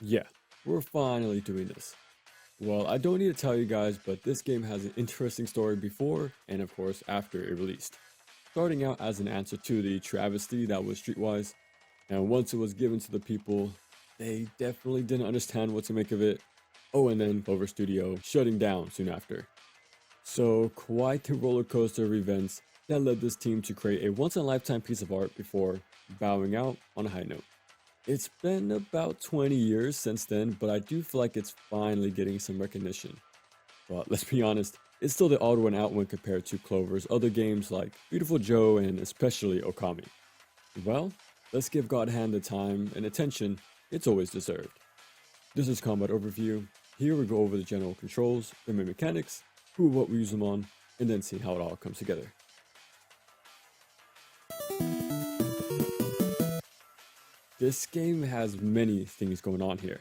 Yeah, we're finally doing this. Well, I don't need to tell you guys, but this game has an interesting story before and of course after it released. Starting out as an answer to the travesty that was Streetwise, and once it was given to the people, they definitely didn't understand what to make of it. Oh, and then Clover Studio shutting down soon after. So, quite the roller coaster of events that led this team to create a once in a lifetime piece of art before bowing out on a high note. It's been about 20 years since then, but I do feel like it's finally getting some recognition. But let's be honest, it's still the odd one out when compared to Clover's other games like Beautiful Joe and especially Okami. Well, let's give God Hand the time and attention it's always deserved. This is Combat Overview. Here we go over the general controls, the main mechanics, who and what we use them on, and then see how it all comes together. This game has many things going on here,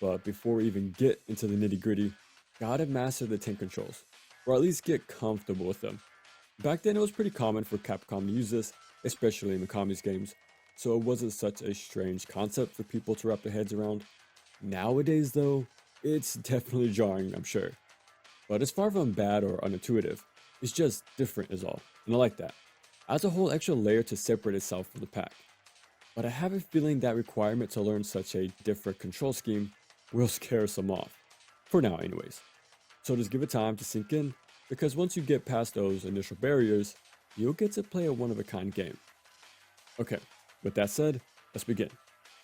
but before we even get into the nitty gritty, gotta master the tank controls, or at least get comfortable with them. Back then it was pretty common for Capcom to use this, especially in Mikami's games, so it wasn't such a strange concept for people to wrap their heads around. Nowadays though, it's definitely jarring, I'm sure. But it's far from bad or unintuitive, it's just different is all, and I like that. Adds a whole extra layer to separate itself from the pack. But I have a feeling that requirement to learn such a different control scheme will scare some off. For now anyways. So just give it time to sink in, because once you get past those initial barriers, you'll get to play a one-of-a-kind game. Okay, with that said, let's begin.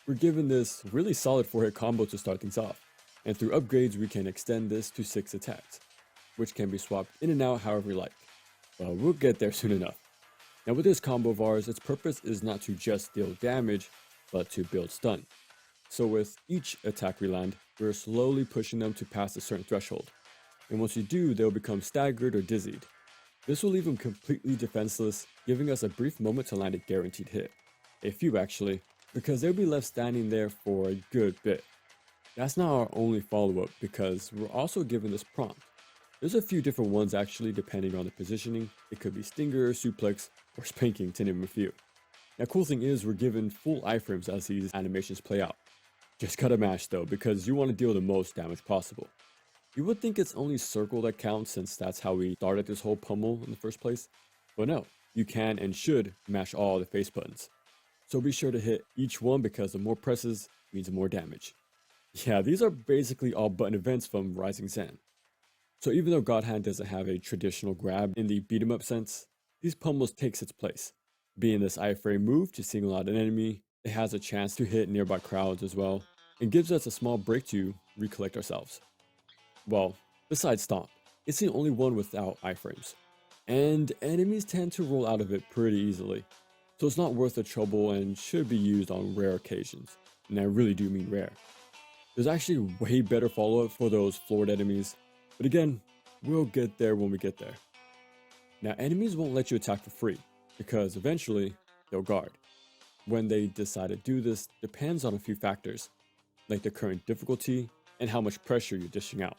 We're given this really solid 4-hit combo to start things off, and through upgrades we can extend this to 6 attacks, which can be swapped in and out however we like. But we'll get there soon enough. Now with this combo of ours, its purpose is not to just deal damage, but to build stun. So with each attack we land, we're slowly pushing them to pass a certain threshold, and once you do, they'll become staggered or dizzied. This will leave them completely defenseless, giving us a brief moment to land a guaranteed hit. A few actually, because they'll be left standing there for a good bit. That's not our only follow-up because we're also given this prompt. There's a few different ones actually depending on the positioning. It could be stinger, suplex, or spanking to name a few. Now cool thing is we're given full iframes as these animations play out. Just gotta mash though because you want to deal the most damage possible. You would think it's only circle that counts since that's how we started this whole pummel in the first place, but no, you can and should mash all the face buttons. So be sure to hit each one because the more presses means more damage. Yeah, these are basically all button events from Rising Sun. So even though God Hand doesn't have a traditional grab in the beat 'em up sense, these pummels takes its place. Being this iframe move to single out an enemy, it has a chance to hit nearby crowds as well, and gives us a small break to recollect ourselves. Well, besides Stomp, it's the only one without iframes, and enemies tend to roll out of it pretty easily, so it's not worth the trouble and should be used on rare occasions, and I really do mean rare. There's actually way better follow-up for those floored enemies, but again, we'll get there when we get there. Now enemies won't let you attack for free, because eventually, they'll guard. When they decide to do this depends on a few factors, like the current difficulty and how much pressure you're dishing out.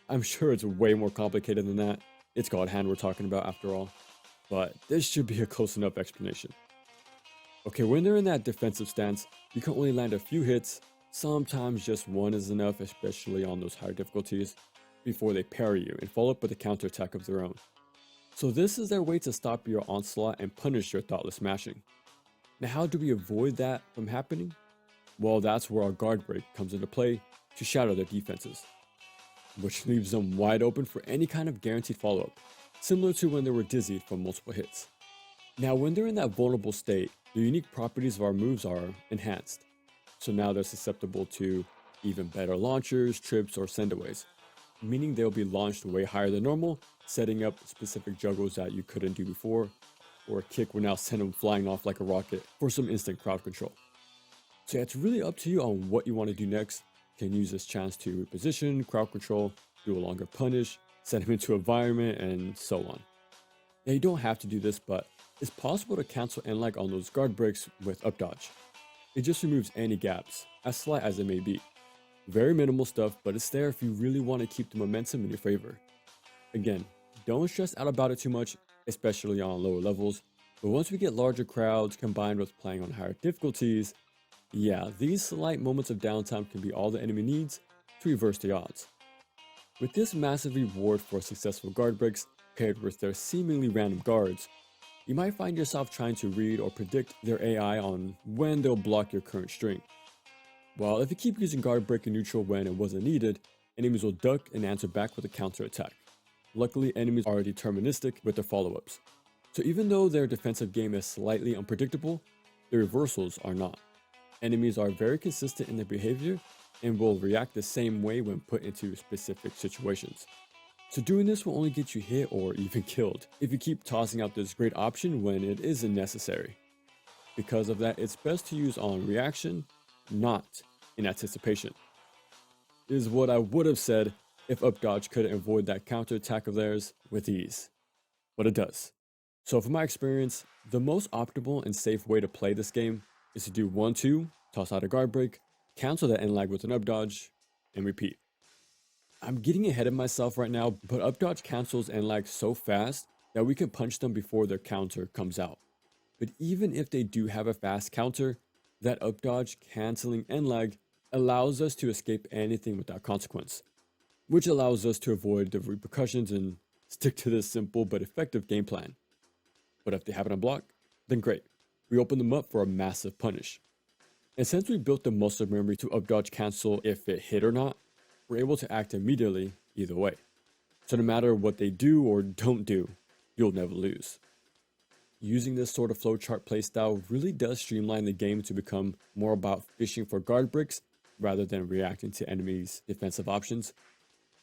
I'm sure it's way more complicated than that. It's God Hand we're talking about after all. But this should be a close enough explanation. Okay, when they're in that defensive stance, you can only land a few hits. Sometimes just one is enough, especially on those higher difficulties, before they parry you and follow up with a counterattack of their own. So this is their way to stop your onslaught and punish your thoughtless smashing. Now how do we avoid that from happening? Well, that's where our guard break comes into play to shatter their defenses, which leaves them wide open for any kind of guaranteed follow-up, similar to when they were dizzied from multiple hits. Now when they're in that vulnerable state, the unique properties of our moves are enhanced, so now they're susceptible to even better launchers, trips, or sendaways, meaning they'll be launched way higher than normal, setting up specific juggles that you couldn't do before, or a kick will now send them flying off like a rocket for some instant crowd control. So yeah, it's really up to you on what you want to do next. You can use this chance to reposition, crowd control, do a longer punish, send him into environment, and so on. Now you don't have to do this, but it's possible to cancel N-lag on those guard breaks with up dodge. It just removes any gaps, as slight as it may be. Very minimal stuff, but it's there if you really want to keep the momentum in your favor. Again, don't stress out about it too much, especially on lower levels, but once we get larger crowds combined with playing on higher difficulties, Yeah, these slight moments of downtime can be all the enemy needs to reverse the odds. With this massive reward for successful guard breaks paired with their seemingly random guards, you might find yourself trying to read or predict their AI on when they'll block your current string. Well, if you keep using guard break and neutral when it wasn't needed, enemies will duck and answer back with a counter attack. Luckily, enemies are deterministic with their follow-ups. So even though their defensive game is slightly unpredictable, the reversals are not. Enemies are very consistent in their behavior and will react the same way when put into specific situations. So doing this will only get you hit or even killed if you keep tossing out this great option when it isn't necessary. Because of that, it's best to use on reaction, not in anticipation. Is what I would have said if up dodge couldn't avoid that counterattack of theirs with ease. But it does. So from my experience, the most optimal and safe way to play this game is to do 1-2, toss out a guard break, cancel that end lag with an up dodge, and repeat. I'm getting ahead of myself right now, but up dodge cancels end lag so fast that we can punch them before their counter comes out. But even if they do have a fast counter, that up dodge canceling end lag allows us to escape anything without consequence, which allows us to avoid the repercussions and stick to this simple but effective game plan. But if they happen to block, then great. We open them up for a massive punish. And since we built the muscle memory to up dodge cancel if it hit or not, we're able to act immediately either way. So no matter what they do or don't do, you'll never lose. Using this sort of flowchart playstyle really does streamline the game to become more about fishing for guard breaks rather than reacting to enemies' defensive options.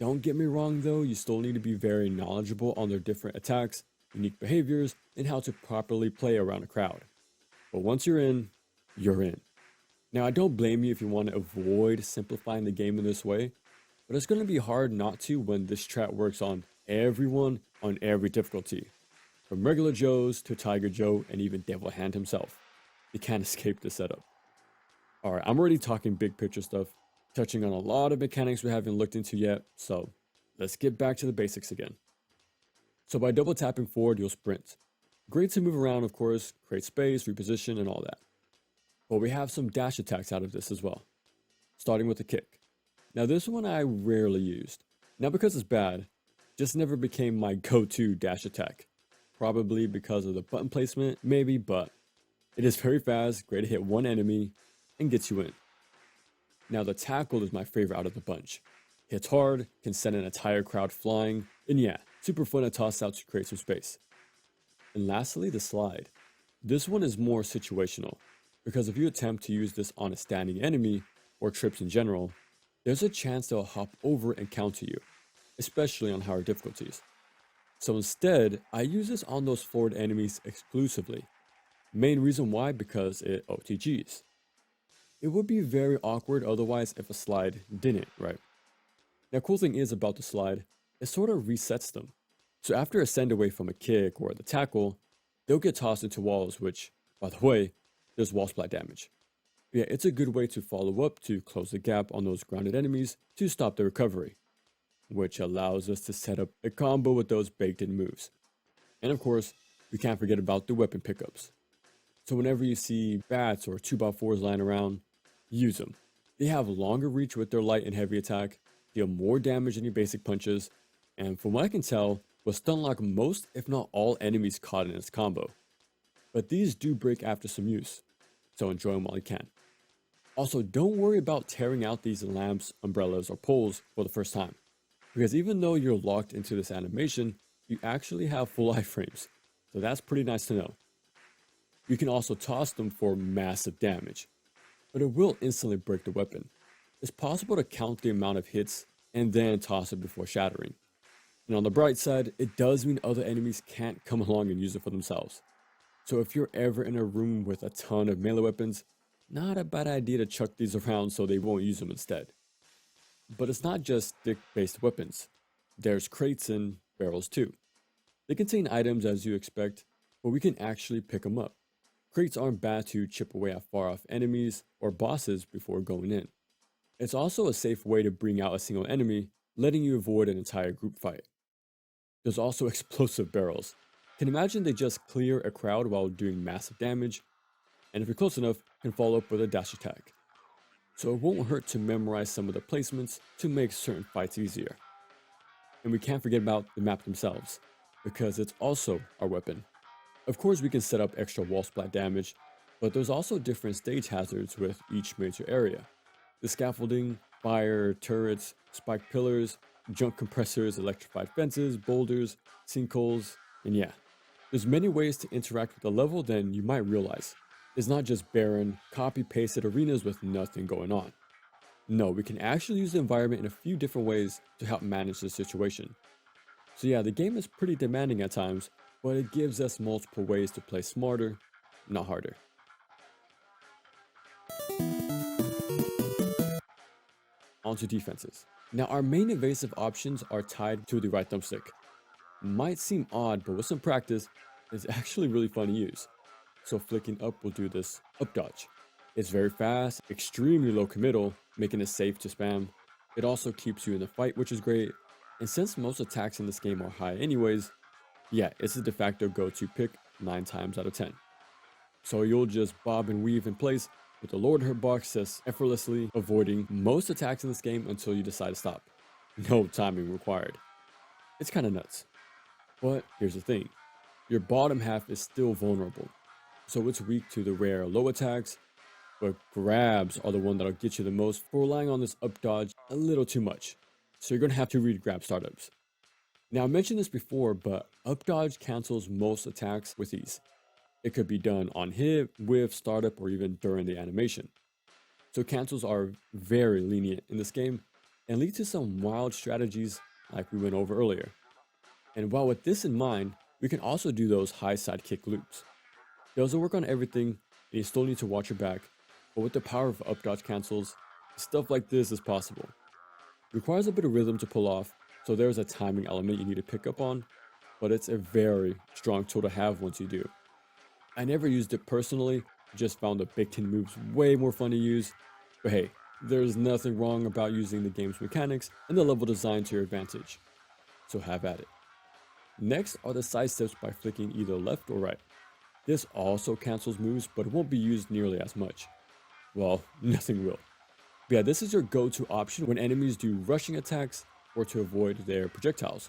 Don't get me wrong though, you still need to be very knowledgeable on their different attacks, unique behaviors, and how to properly play around a crowd. But once you're in, you're in. Now I don't blame you if you want to avoid simplifying the game in this way, but it's going to be hard not to when this strat works on everyone on every difficulty. From regular Joes to Tiger Joe and even Devil Hand himself. You can't escape the setup. Alright, I'm already talking big picture stuff, touching on a lot of mechanics we haven't looked into yet, so let's get back to the basics again. So by double tapping forward, you'll sprint. Great to move around, of course, create space, reposition, and all that. But we have some dash attacks out of this as well, starting with the kick. Now this one I rarely used, not because it's bad, just never became my go-to dash attack. Probably because of the button placement, maybe, but it is very fast, great to hit one enemy, and gets you in. Now the tackle is my favorite out of the bunch. Hits hard, can send an entire crowd flying, and yeah, super fun to toss out to create some space. And lastly, the slide. This one is more situational, because if you attempt to use this on a standing enemy, or trips in general, there's a chance they'll hop over and counter you, especially on higher difficulties. So instead, I use this on those forward enemies exclusively. Main reason why, because it OTGs. It would be very awkward otherwise if a slide didn't, right? Now cool thing is about the slide, it sort of resets them. So after a send away from a kick or the tackle, they'll get tossed into walls, which, by the way, there's wall splat damage. But yeah, it's a good way to follow up to close the gap on those grounded enemies to stop the recovery, which allows us to set up a combo with those baked in moves. And of course, we can't forget about the weapon pickups. So whenever you see bats or 2x4s lying around, use them. They have longer reach with their light and heavy attack, deal more damage than your basic punches, and from what I can tell, will stun lock most if not all enemies caught in its combo. But these do break after some use, so enjoy them while you can. Also, don't worry about tearing out these lamps, umbrellas, or poles for the first time, because even though you're locked into this animation, you actually have full iframes, so that's pretty nice to know. You can also toss them for massive damage, but it will instantly break the weapon. It's possible to count the amount of hits and then toss it before shattering. And on the bright side, it does mean other enemies can't come along and use it for themselves. So if you're ever in a room with a ton of melee weapons, not a bad idea to chuck these around so they won't use them instead. But it's not just stick-based weapons. There's crates and barrels too. They contain items as you expect, but we can actually pick them up. Crates aren't bad to chip away at far off enemies or bosses before going in. It's also a safe way to bring out a single enemy, letting you avoid an entire group fight. There's also explosive barrels. Can imagine they just clear a crowd while doing massive damage, and if you're close enough, can follow up with a dash attack. So it won't hurt to memorize some of the placements to make certain fights easier. And we can't forget about the map themselves, because it's also our weapon. Of course we can set up extra wall splat damage, but there's also different stage hazards with each major area. The scaffolding, fire, turrets, spiked pillars, junk compressors, electrified fences, boulders, sinkholes, and yeah, there's many ways to interact with the level than you might realize. It's not just barren, copy-pasted arenas with nothing going on. No, we can actually use the environment in a few different ways to help manage the situation. So yeah, the game is pretty demanding at times, but it gives us multiple ways to play smarter, not harder. Onto defenses. Now our main evasive options are tied to the right thumbstick. Might seem odd, but with some practice, it's actually really fun to use. So flicking up will do this up dodge. It's very fast, extremely low committal, making it safe to spam. It also keeps you in the fight, which is great. And since most attacks in this game are high anyways, yeah, it's a de facto go-to pick 9 times out of 10. So you'll just bob and weave in place with the lowered hitbox, just effortlessly avoiding most attacks in this game until you decide to stop. No timing required. It's kinda nuts. But here's the thing, your bottom half is still vulnerable. So it's weak to the rare low attacks, but grabs are the one that'll get you the most for relying on this up dodge a little too much. So you're gonna have to read grab startups. Now I mentioned this before, but up dodge cancels most attacks with ease. It could be done on hit, whiff, startup, or even during the animation. So cancels are very lenient in this game and lead to some wild strategies like we went over earlier. And while with this in mind, we can also do those high side kick loops. Doesn't work on everything, and you still need to watch your back, but with the power of up dodge cancels, stuff like this is possible. Requires a bit of rhythm to pull off, so there's a timing element you need to pick up on, but it's a very strong tool to have once you do. I never used it personally, just found the Big Ten moves way more fun to use, but hey, there's nothing wrong about using the game's mechanics and the level design to your advantage, so have at it. Next are the side steps by flicking either left or right. This also cancels moves, but it won't be used nearly as much. Well, nothing will. But yeah, this is your go-to option when enemies do rushing attacks or to avoid their projectiles.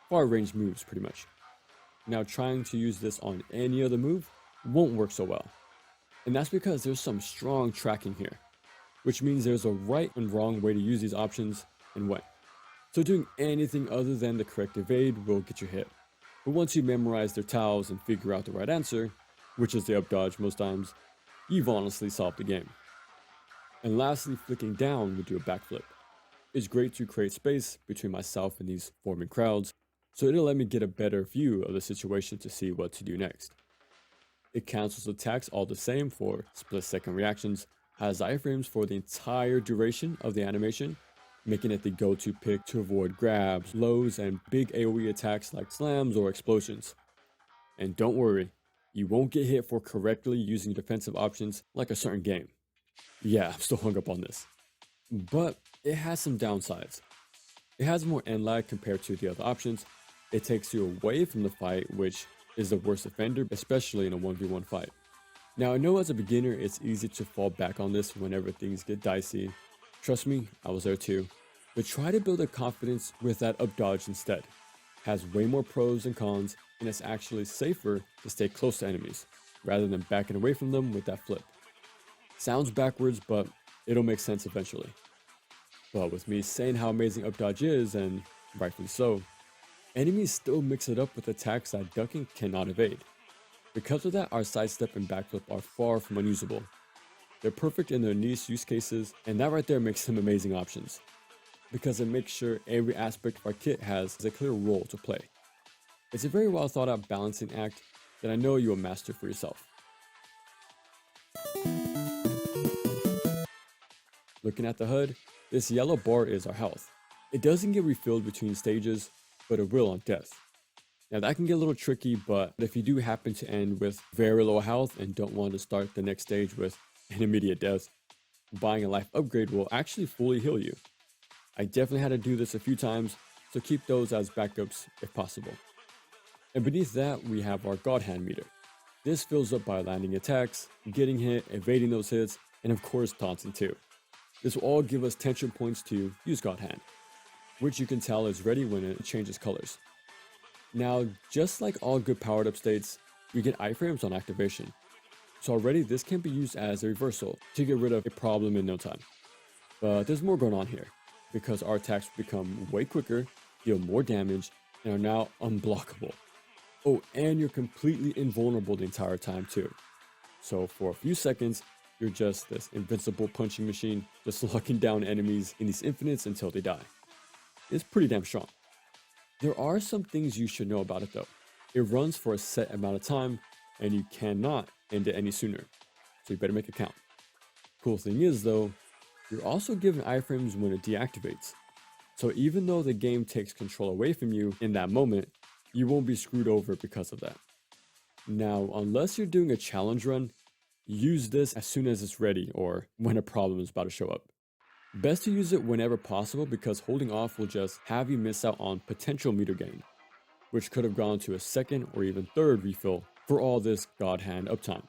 Far range moves, pretty much. Now trying to use this on any other move won't work so well. And that's because there's some strong tracking here, which means there's a right and wrong way to use these options and when. So doing anything other than the correct evade will get you hit. But once you memorize their tiles and figure out the right answer, which is the up dodge most times, you've honestly solved the game. And lastly, flicking down will do a backflip. It's great to create space between myself and these forming crowds, so it'll let me get a better view of the situation to see what to do next. It cancels attacks all the same for split-second reactions, has iframes for the entire duration of the animation, making it the go-to pick to avoid grabs, lows, and big AoE attacks like slams or explosions. And don't worry, you won't get hit for correctly using defensive options like a certain game. Yeah, I'm still hung up on this. But it has some downsides. It has more end lag compared to the other options. It takes you away from the fight, which is the worst offender, especially in a 1v1 fight. Now I know as a beginner it's easy to fall back on this whenever things get dicey. Trust me, I was there too. But try to build a confidence with that up dodge instead. Has way more pros and cons, and it's actually safer to stay close to enemies, rather than backing away from them with that flip. Sounds backwards, but it'll make sense eventually. But with me saying how amazing up dodge is, and rightfully so, enemies still mix it up with attacks that ducking cannot evade. Because of that, our sidestep and backflip are far from unusable. They're perfect in their niche use cases, and that right there makes them amazing options, because it makes sure every aspect of our kit has a clear role to play. It's a very well thought out balancing act that I know you will master for yourself. Looking at the HUD, this yellow bar is our health. It doesn't get refilled between stages, but it will on death. Now that can get a little tricky, but if you do happen to end with very low health and don't want to start the next stage with an immediate death, buying a life upgrade will actually fully heal you. I definitely had to do this a few times, so keep those as backups if possible. And beneath that, we have our God Hand meter. This fills up by landing attacks, getting hit, evading those hits, and of course taunting too. This will all give us tension points to use God Hand, which you can tell is ready when it changes colors. Now, just like all good powered up states, you get iframes on activation. So already this can be used as a reversal to get rid of a problem in no time. But there's more going on here, because our attacks become way quicker, deal more damage, and are now unblockable. Oh, and you're completely invulnerable the entire time too. So for a few seconds, you're just this invincible punching machine, just locking down enemies in these infinites until they die. It's pretty damn strong. There are some things you should know about it though. It runs for a set amount of time, and you cannot end it any sooner, so you better make it count. Cool thing is though, you're also given iframes when it deactivates. So even though the game takes control away from you in that moment, you won't be screwed over because of that. Now, unless you're doing a challenge run, use this as soon as it's ready or when a problem is about to show up. Best to use it whenever possible because holding off will just have you miss out on potential meter gain, which could have gone to a second or even third refill for all this God Hand uptime.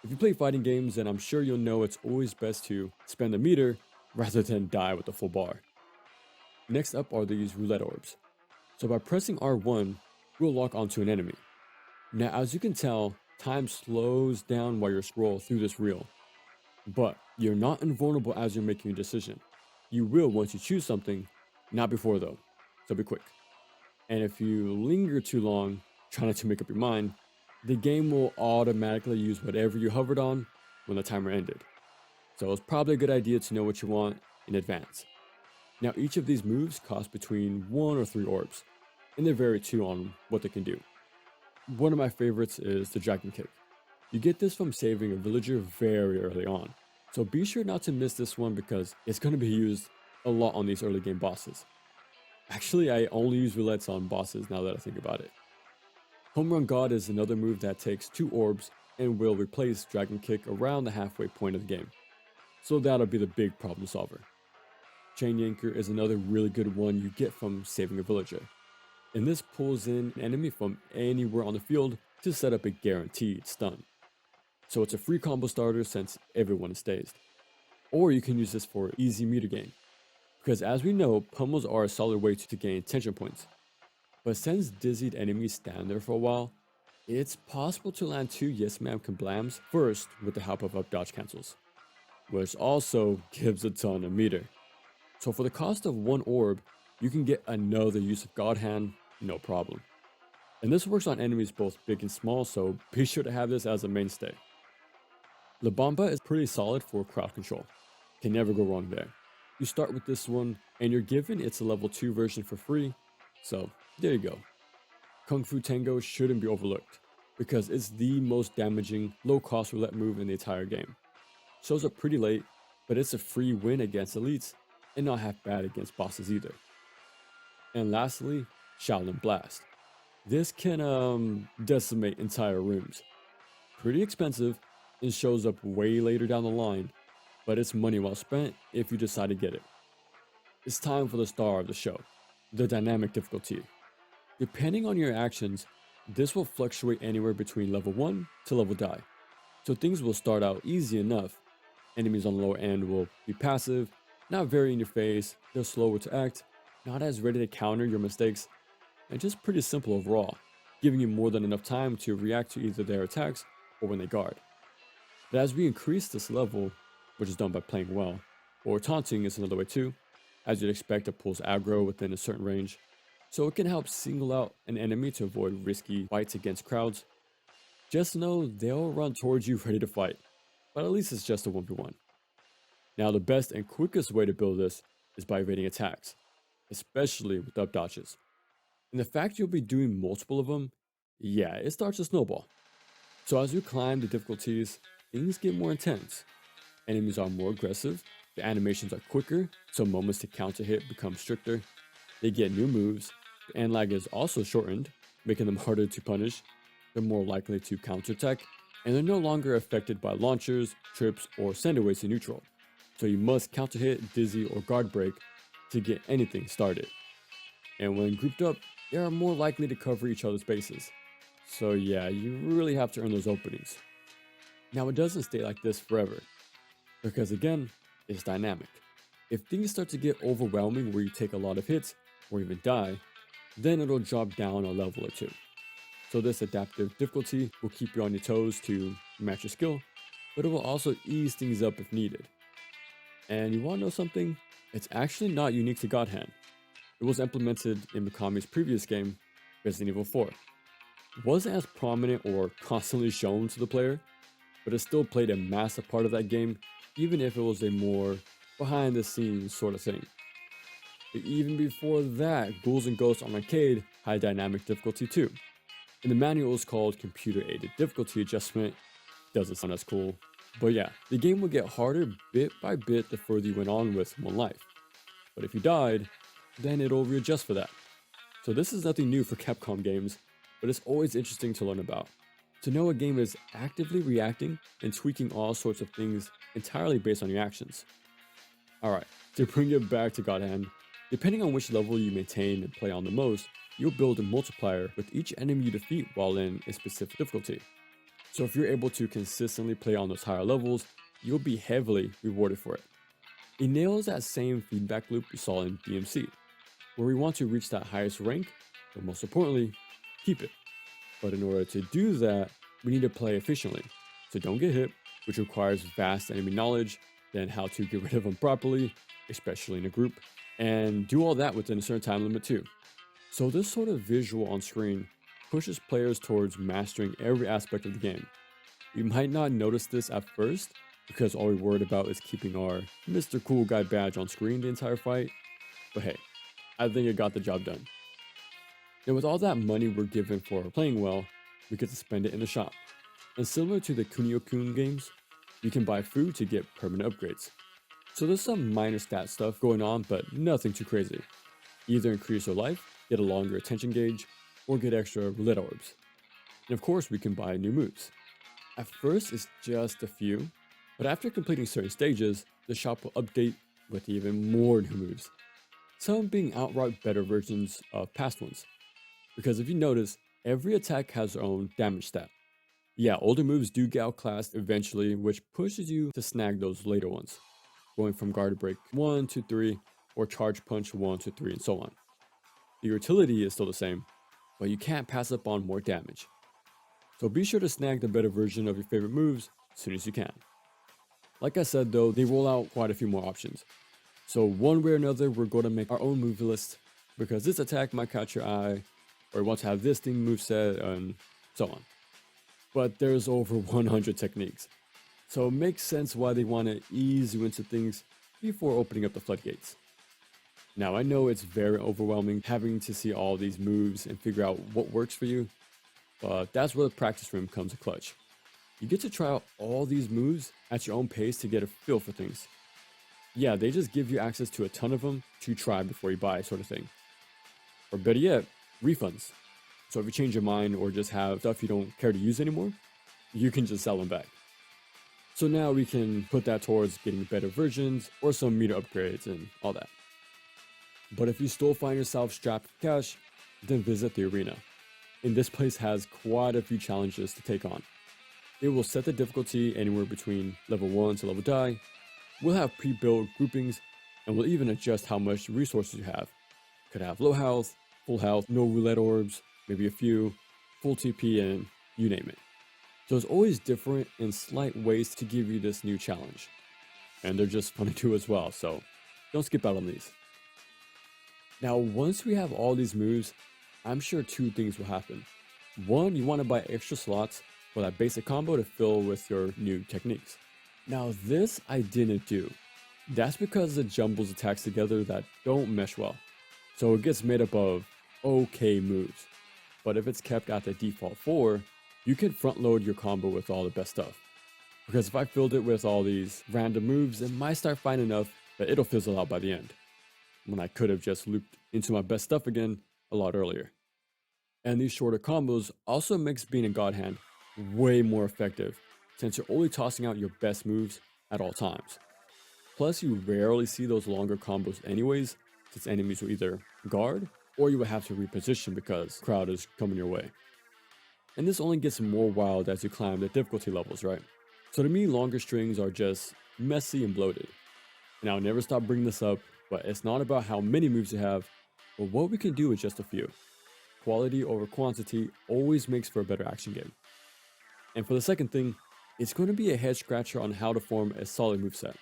If you play fighting games, then I'm sure you'll know it's always best to spend a meter rather than die with a full bar. Next up are these roulette orbs. So by pressing R1, we'll lock onto an enemy. Now as you can tell, time slows down while you scroll through this reel. But you're not invulnerable as you're making a decision. You will once you choose something, not before though, so be quick. And if you linger too long, trying to make up your mind, the game will automatically use whatever you hovered on when the timer ended. So it's probably a good idea to know what you want in advance. Now each of these moves cost between 1 or 3 orbs, and they vary too on what they can do. One of my favorites is the Dragon Kick. You get this from saving a villager very early on, so be sure not to miss this one because it's going to be used a lot on these early game bosses. Actually, I only use roulettes on bosses now that I think about it. Home Run God is another move that takes 2 orbs and will replace Dragon Kick around the halfway point of the game, so that'll be the big problem solver. Chain Yanker is another really good one you get from saving a villager, and this pulls in an enemy from anywhere on the field to set up a guaranteed stun. So it's a free combo starter since everyone is dazed. Or you can use this for easy meter gain, because as we know, pummels are a solid way to gain tension points. But since dizzied enemies stand there for a while, it's possible to land 2 yes ma'am kablams first with the help of up dodge cancels, which also gives a ton of meter. So for the cost of 1 orb, you can get another use of God Hand, no problem. And this works on enemies both big and small, so be sure to have this as a mainstay. La Bamba is pretty solid for crowd control. Can never go wrong there. You start with this one, and you're given its level 2 version for free, so there you go. Kung Fu Tango shouldn't be overlooked, because it's the most damaging, low-cost roulette move in the entire game. Shows up pretty late, but it's a free win against elites, and not half bad against bosses either. And lastly, Shaolin Blast. This can decimate entire rooms. Pretty expensive, and shows up way later down the line, but it's money well spent if you decide to get it. It's time for the star of the show, the dynamic difficulty. Depending on your actions, this will fluctuate anywhere between level 1 to level die. So things will start out easy enough. Enemies on the lower end will be passive, not very in your face, they're slower to act, not as ready to counter your mistakes, and just pretty simple overall, giving you more than enough time to react to either their attacks or when they guard. But as we increase this level, which is done by playing well, or taunting is another way too, as you'd expect it pulls aggro within a certain range, so it can help single out an enemy to avoid risky fights against crowds. Just know they'll run towards you ready to fight, but at least it's just a 1v1. Now the best and quickest way to build this is by evading attacks, especially with up dodges. And the fact you'll be doing multiple of them, yeah, it starts to snowball. So as you climb the difficulties, things get more intense. Enemies are more aggressive, the animations are quicker, so moments to counter hit become stricter. They get new moves, the end lag is also shortened, making them harder to punish. They're more likely to counterattack, and they're no longer affected by launchers, trips, or sendaways to neutral. So you must counter hit, dizzy, or guard break to get anything started. And when grouped up, they are more likely to cover each other's bases. So yeah, you really have to earn those openings. Now it doesn't stay like this forever, because again, it's dynamic. If things start to get overwhelming where you take a lot of hits or even die, then it'll drop down a level or two. So this adaptive difficulty will keep you on your toes to match your skill, but it will also ease things up if needed. And you wanna know something? It's actually not unique to God Hand. It was implemented in Mikami's previous game, Resident Evil 4. It wasn't as prominent or constantly shown to the player, but it still played a massive part of that game, even if it was a more behind the scenes sort of thing. But even before that, Ghouls and Ghosts on Arcade had dynamic difficulty too. And the manual is called Computer Aided Difficulty Adjustment. Doesn't sound as cool. But yeah, the game would get harder bit by bit the further you went on with One Life. But if you died, then it'll readjust for that. So this is nothing new for Capcom games, but it's always interesting to learn about. To know a game is actively reacting and tweaking all sorts of things entirely based on your actions. Alright, to bring it back to God Hand, depending on which level you maintain and play on the most, you'll build a multiplier with each enemy you defeat while in a specific difficulty. So if you're able to consistently play on those higher levels, you'll be heavily rewarded for it. It nails that same feedback loop we saw in DMC, where we want to reach that highest rank, but most importantly, keep it. But in order to do that, we need to play efficiently, so don't get hit, which requires vast enemy knowledge, then how to get rid of them properly, especially in a group, and do all that within a certain time limit too. So this sort of visual on screen pushes players towards mastering every aspect of the game. We might not notice this at first, because all we're worried about is keeping our Mr. Cool Guy badge on screen the entire fight, but hey, I think it got the job done. And with all that money we're given for playing well, we get to spend it in the shop. And similar to the Kunio-kun games, you can buy food to get permanent upgrades. So there's some minor stat stuff going on, but nothing too crazy. Either increase your life, get a longer attention gauge, or get extra lit orbs. And of course we can buy new moves. At first it's just a few, but after completing certain stages, the shop will update with even more new moves. Some being outright better versions of past ones. Because if you notice, every attack has their own damage stat. Yeah, older moves do get outclassed eventually, which pushes you to snag those later ones, going from guard break 1 to 3, or charge punch 1 to 3, and so on. The utility is still the same, but you can't pass up on more damage. So be sure to snag the better version of your favorite moves as soon as you can. Like I said though, they roll out quite a few more options. So one way or another, we're going to make our own move list, because this attack might catch your eye, or you want to have this thing moveset, and so on. But there's over 100 techniques, so it makes sense why they want to ease you into things before opening up the floodgates. Now I know it's very overwhelming having to see all these moves and figure out what works for you, but that's where the practice room comes in clutch. You get to try out all these moves at your own pace to get a feel for things. Yeah, they just give you access to a ton of them to try before you buy, sort of thing. Or better yet, refunds. So if you change your mind or just have stuff you don't care to use anymore, you can just sell them back. So now we can put that towards getting better versions or some meter upgrades and all that. But if you still find yourself strapped for cash, then visit the arena. And this place has quite a few challenges to take on. It will set the difficulty anywhere between level 1 to level die. We'll have pre-built groupings, and we'll even adjust how much resources you have. Could have low health, full health, no roulette orbs, maybe a few, full TP, and you name it. So it's always different in slight ways to give you this new challenge. And they're just fun to do as well, so don't skip out on these. Now once we have all these moves, I'm sure two things will happen. One, you want to buy extra slots for that basic combo to fill with your new techniques. Now this I didn't do. That's because it jumbles attacks together that don't mesh well. So it gets made up of okay moves. But if it's kept at the default 4, you can front load your combo with all the best stuff. Because if I filled it with all these random moves, it might start fine enough that it'll fizzle out by the end, when I could have just looped into my best stuff again a lot earlier. And these shorter combos also makes being a God Hand way more effective, since you're only tossing out your best moves at all times. Plus you rarely see those longer combos anyways, since enemies will either guard, or you will have to reposition because crowd is coming your way. and this only gets more wild as you climb the difficulty levels, right? So to me, longer strings are just messy and bloated. And I'll never stop bringing this up, but it's not about how many moves you have, but what we can do with just a few. Quality over quantity always makes for a better action game. And for the second thing, it's going to be a head scratcher on how to form a solid moveset.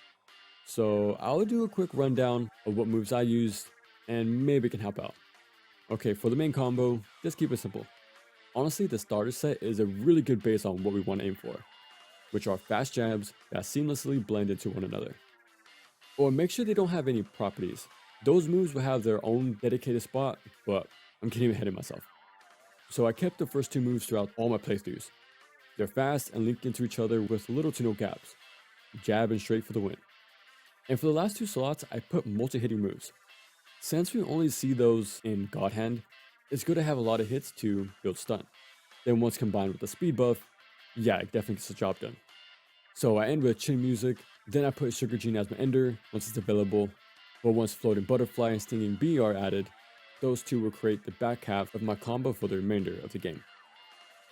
So I'll do a quick rundown of what moves I used, and maybe it can help out. Okay, for the main combo, just keep it simple. Honestly, the starter set is a really good base on what we want to aim for, which are fast jabs that seamlessly blend into one another. Or make sure they don't have any properties. Those moves will have their own dedicated spot, but I'm getting ahead of myself. So I kept the first two moves throughout all my playthroughs. They're fast and linked into each other with little to no gaps. Jab and straight for the win. And for the last two slots, I put multi-hitting moves. Since we only see those in GODHAND, it's good to have a lot of hits to build stun. Then once combined with the speed buff, yeah, it definitely gets the job done. So I end with chin music, then I put Sugar Gene as my ender once it's available, but once Floating Butterfly and Stinging Bee are added, those two will create the back half of my combo for the remainder of the game.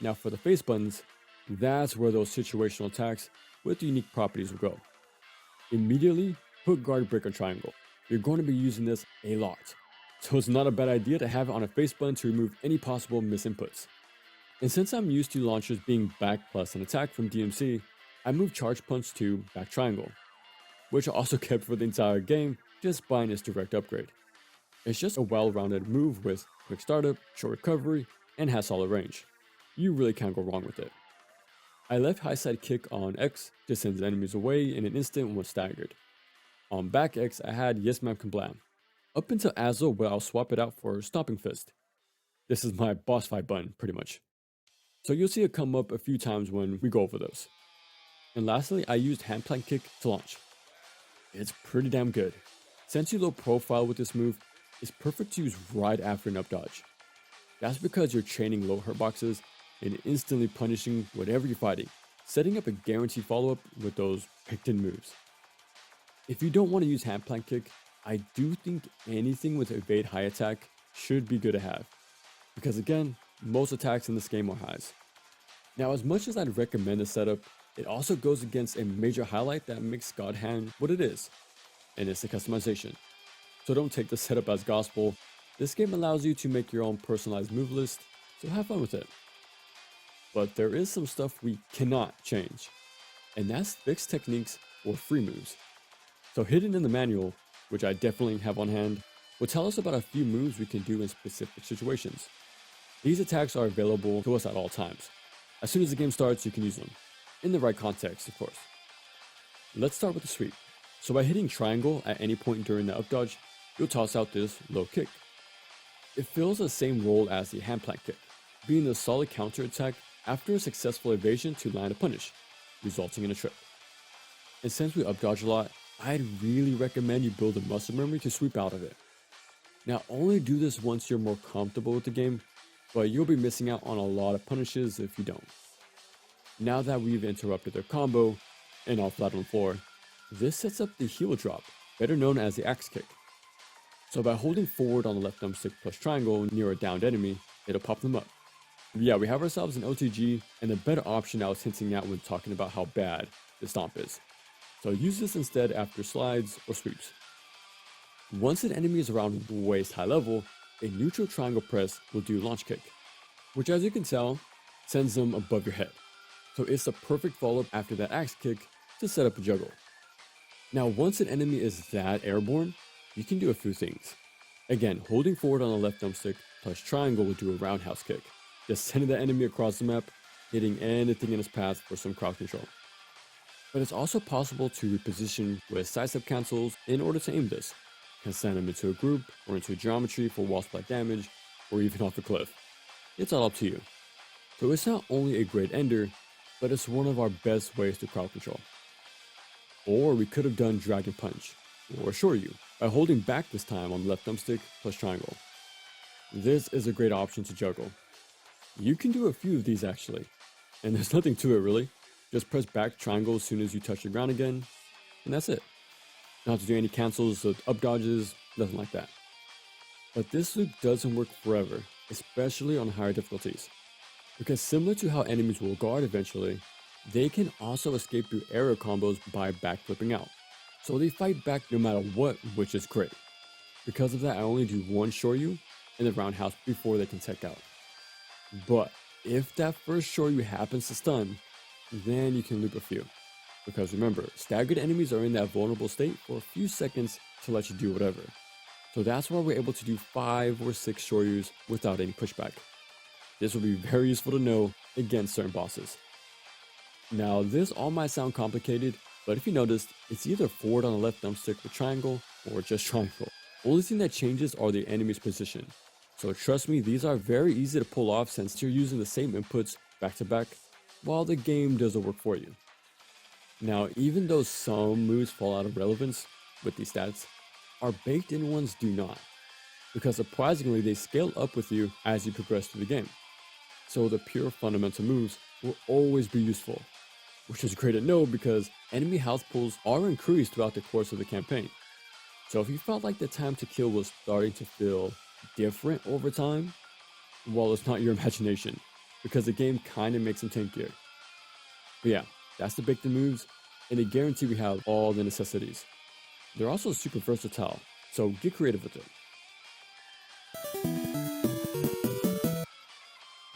Now for the face buttons, that's where those situational attacks with unique properties will go. Immediately, put Guard Break on Triangle. You're going to be using this a lot, so it's not a bad idea to have it on a face button to remove any possible misinputs. And since I'm used to launchers being back plus an attack from DMC, I moved Charge Punch to Back Triangle, which I also kept for the entire game, just buying its direct upgrade. It's just a well-rounded move with quick startup, short recovery, and has solid range. You really can't go wrong with it. I left High Side Kick on X to send enemies away in an instant when staggered. On back X, I had Yes Ma'am Kablam. Up until Azul, where I'll swap it out for Stomping Fist. This is my boss fight button, pretty much. So you'll see it come up a few times when we go over those. And lastly, I used Hand Plank Kick to launch. It's pretty damn good. Since you low profile with this move, it's perfect to use right after an up dodge. That's because you're chaining low hurt boxes and instantly punishing whatever you're fighting, setting up a guaranteed follow-up with those picked-in moves. If you don't want to use Hand Plank Kick, I do think anything with Evade High Attack should be good to have, because again, most attacks in this game are highs. Now, as much as I'd recommend this setup, it also goes against a major highlight that makes GODHAND what it is, and it's the customization. So don't take the setup as gospel. This game allows you to make your own personalized move list, so have fun with it. But there is some stuff we cannot change, and that's fixed techniques or free moves. So hidden in the manual, which I definitely have on hand, will tell us about a few moves we can do in specific situations. These attacks are available to us at all times. As soon as the game starts, you can use them. In the right context, of course. Let's start with the sweep. So by hitting triangle at any point during the up dodge, you'll toss out this low kick. It fills the same role as the hand plank kick, being a solid counter attack after a successful evasion to land a punish, resulting in a trip. And since we up dodge a lot, I'd really recommend you build a muscle memory to sweep out of it. Now only do this once you're more comfortable with the game, but you'll be missing out on a lot of punishes if you don't. Now that we've interrupted their combo and are flat on the floor, this sets up the heel drop, better known as the axe kick. So by holding forward on the left thumbstick plus triangle near a downed enemy, it'll pop them up. Yeah, we have ourselves an OTG and the better option I was hinting at when talking about how bad the stomp is. So use this instead after slides or sweeps. Once an enemy is around waist high level, a neutral triangle press will do launch kick, which as you can tell, sends them above your head. So it's the perfect follow-up after that axe kick to set up a juggle. Now once an enemy is that airborne, you can do a few things. Again, holding forward on the left thumbstick plus triangle will do a roundhouse kick, just sending the enemy across the map, hitting anything in its path for some crowd control. But it's also possible to reposition with sidestep cancels in order to aim this. You can send them into a group or into a geometry for wall splat damage, or even off a cliff. It's all up to you. So it's not only a great ender, but it's one of our best ways to crowd control. Or we could have done Dragon Punch, or Shoryu, by holding back this time on the left thumbstick plus triangle. This is a great option to juggle. You can do a few of these actually, and there's nothing to it really. Just press back triangle as soon as you touch the ground again, and that's it. Not to do any cancels of up dodges, nothing like that. But this loop doesn't work forever, especially on higher difficulties. Because similar to how enemies will guard eventually, they can also escape through aerial combos by backflipping out. So they fight back no matter what, which is great. Because of that, I only do one Shoryu in the roundhouse before they can tech out. But if that first Shoryu happens to stun, then you can loop a few. Because remember, staggered enemies are in that vulnerable state for a few seconds to let you do whatever. So that's why we're able to do 5 or 6 Shoryus without any pushback. This will be very useful to know against certain bosses. Now this all might sound complicated, but if you noticed, it's either forward on the left thumbstick with triangle or just triangle. Only thing that changes are the enemy's position. So trust me, these are very easy to pull off since you're using the same inputs back to back, while the game does the work for you. Now even though some moves fall out of relevance with these stats, our baked in ones do not, because surprisingly they scale up with you as you progress through the game. So the pure fundamental moves will always be useful, which is great to know because enemy health pools are increased throughout the course of the campaign. So if you felt like the time to kill was starting to feel different over time, well, it's not your imagination, because the game kinda makes them tankier. But yeah, that's the baked in moves, and they guarantee we have all the necessities. They're also super versatile, so get creative with it.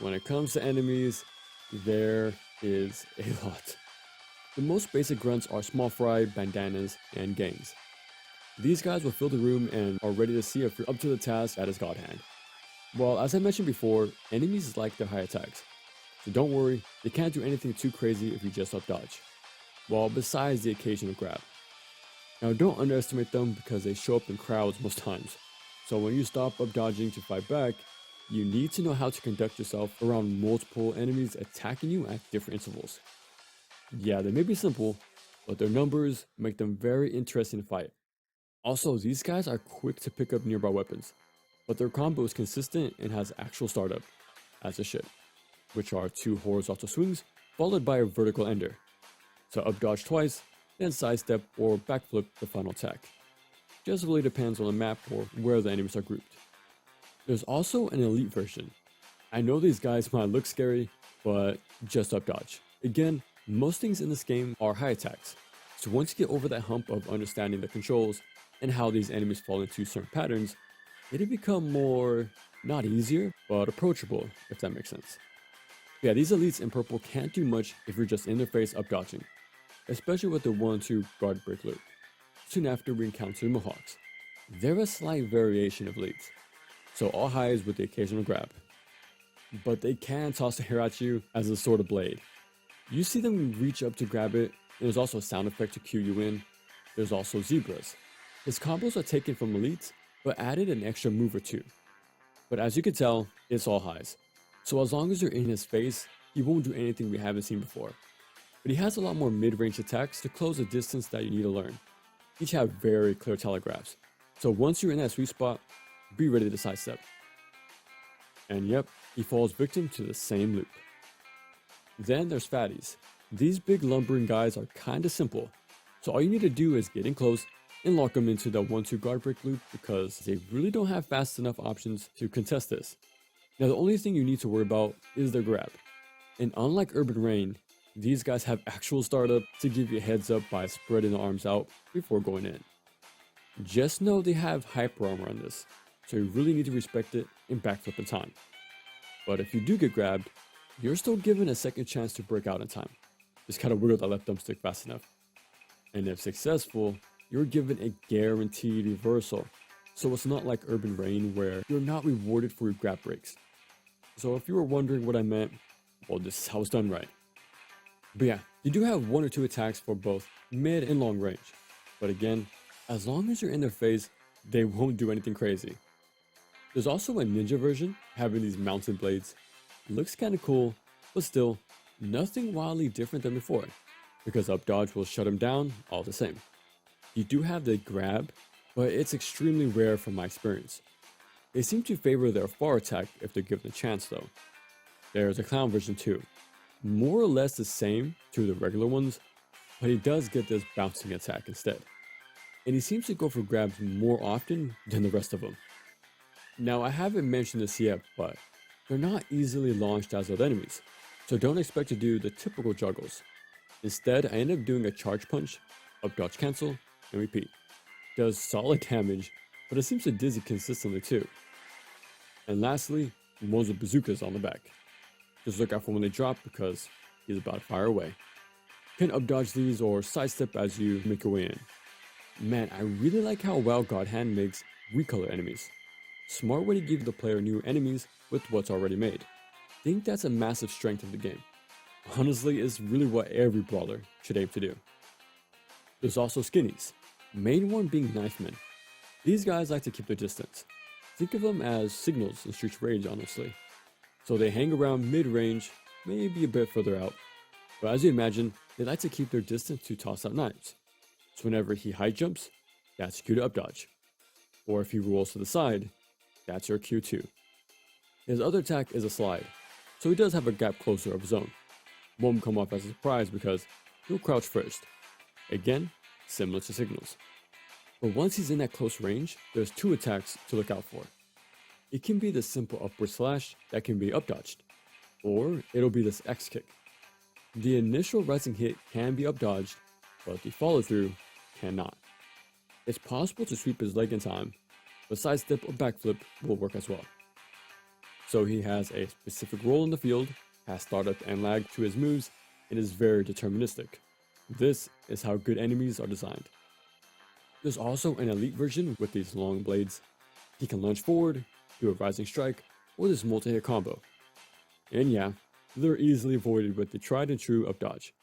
When it comes to enemies, there is a lot. The most basic grunts are small fry, bandanas, and gangs. These guys will fill the room and are ready to see if you're up to the task that is GODHAND. Well, as I mentioned before, enemies like their high attacks. So don't worry, they can't do anything too crazy if you just up dodge. Well, besides the occasional grab. Now don't underestimate them because they show up in crowds most times. So when you stop up dodging to fight back, you need to know how to conduct yourself around multiple enemies attacking you at different intervals. Yeah, they may be simple, but their numbers make them very interesting to fight. Also, these guys are quick to pick up nearby weapons, but their combo is consistent and has actual startup, as it should, which are 2 horizontal swings followed by a vertical ender. So up dodge twice, then sidestep or backflip the final attack. Just really depends on the map or where the enemies are grouped. There's also an elite version. I know these guys might look scary, but just up dodge. Again, most things in this game are high attacks, so once you get over that hump of understanding the controls and how these enemies fall into certain patterns, it'll become more, not easier, but approachable, if that makes sense. Yeah, these elites in purple can't do much if you're just in their face up dodging, especially with the 1-2 guard break loop. Soon after we encounter the Mohawks. They're a slight variation of elites, so all highs with the occasional grab. But they can toss the hair at you as a sort of blade. You see them reach up to grab it, and there's also a sound effect to cue you in. There's also zebras. His combos are taken from elites, but added an extra move or two. But as you can tell, it's all highs. So as long as you're in his face, he won't do anything we haven't seen before. But he has a lot more mid-range attacks to close the distance that you need to learn. Each have very clear telegraphs. So once you're in that sweet spot, be ready to sidestep. And yep, he falls victim to the same loop. Then there's fatties. These big lumbering guys are kinda simple. So all you need to do is get in close and lock them into the 1-2 guard break loop because they really don't have fast enough options to contest this. Now the only thing you need to worry about is their grab. And unlike Urban Rain, these guys have actual startup to give you a heads up by spreading the arms out before going in. Just know they have hyper armor on this, so you really need to respect it and backflip in time. But if you do get grabbed, you're still given a second chance to break out in time. Just gotta wiggle that left thumbstick fast enough. And if successful, you're given a guaranteed reversal. So it's not like Urban Rain where you're not rewarded for your grab breaks. So if you were wondering what I meant, well, this is how it's done right. But yeah, you do have 1 or 2 attacks for both mid and long range. But again, as long as you're in their face, they won't do anything crazy. There's also a ninja version, having these mountain blades. Looks kinda cool, but still, nothing wildly different than before, because up dodge will shut him down all the same. You do have the grab, but it's extremely rare from my experience. They seem to favor their far attack if they're given a chance though. There's a clown version too, more or less the same to the regular ones, but he does get this bouncing attack instead. And he seems to go for grabs more often than the rest of them. Now I haven't mentioned this yet, but they're not easily launched as other enemies, so don't expect to do the typical juggles. Instead, I end up doing a charge punch, up dodge cancel, and repeat. Does solid damage, but it seems to dizzy consistently too. And lastly, ones with bazookas on the back. Just look out for when they drop because he's about to fire away. You can up dodge these or sidestep as you make your way in. Man, I really like how well GODHAND makes recolor enemies. Smart way to give the player new enemies with what's already made. Think that's a massive strength of the game. Honestly, it's really what every brawler should aim to do. There's also skinnies, main one being knifemen. These guys like to keep their distance. Think of them as signals in Streets Rage, honestly. So they hang around mid-range, maybe a bit further out. But as you imagine, they like to keep their distance to toss out knives. So whenever he high jumps, that's your cue to up dodge. Or if he rolls to the side, that's your cue too. His other attack is a slide, so he does have a gap closer of his own. Won't come off as a surprise because he'll crouch first. Again, similar to signals. But once he's in that close range, there's two attacks to look out for. It can be the simple upward slash that can be up dodged, or it'll be this X kick. The initial rising hit can be up dodged, but the follow through cannot. It's possible to sweep his leg in time, but sidestep or backflip will work as well. So he has a specific role in the field, has startup and lag to his moves, and is very deterministic. This is how good enemies are designed. There's also an elite version with these long blades. He can lunge forward, do a rising strike, or this multi-hit combo. And yeah, they're easily avoided with the tried and true up dodge.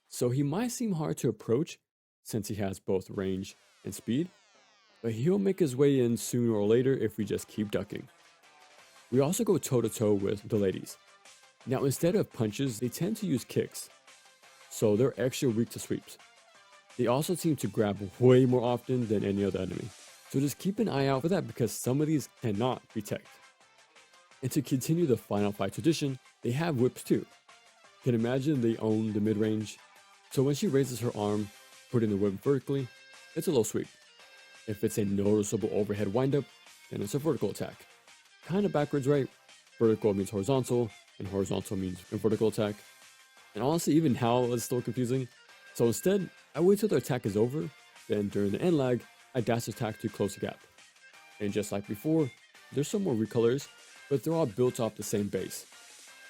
So he might seem hard to approach since he has both range and speed, but he'll make his way in sooner or later if we just keep ducking. We also go toe to toe with the ladies. Now instead of punches, they tend to use kicks, so they're extra weak to sweeps. They also seem to grab way more often than any other enemy, so just keep an eye out for that because some of these cannot be teched. And to continue the Final Fight tradition, they have whips too. You can imagine they own the mid-range, so when she raises her arm, putting the whip vertically, it's a low sweep. If it's a noticeable overhead windup, then it's a vertical attack. Kinda backwards, right? Vertical means horizontal, and horizontal means a vertical attack. And honestly, even now it's still confusing. So instead, I wait till the attack is over, then during the end lag, I dash attack to close the gap. And just like before, there's some more recolors, but they're all built off the same base.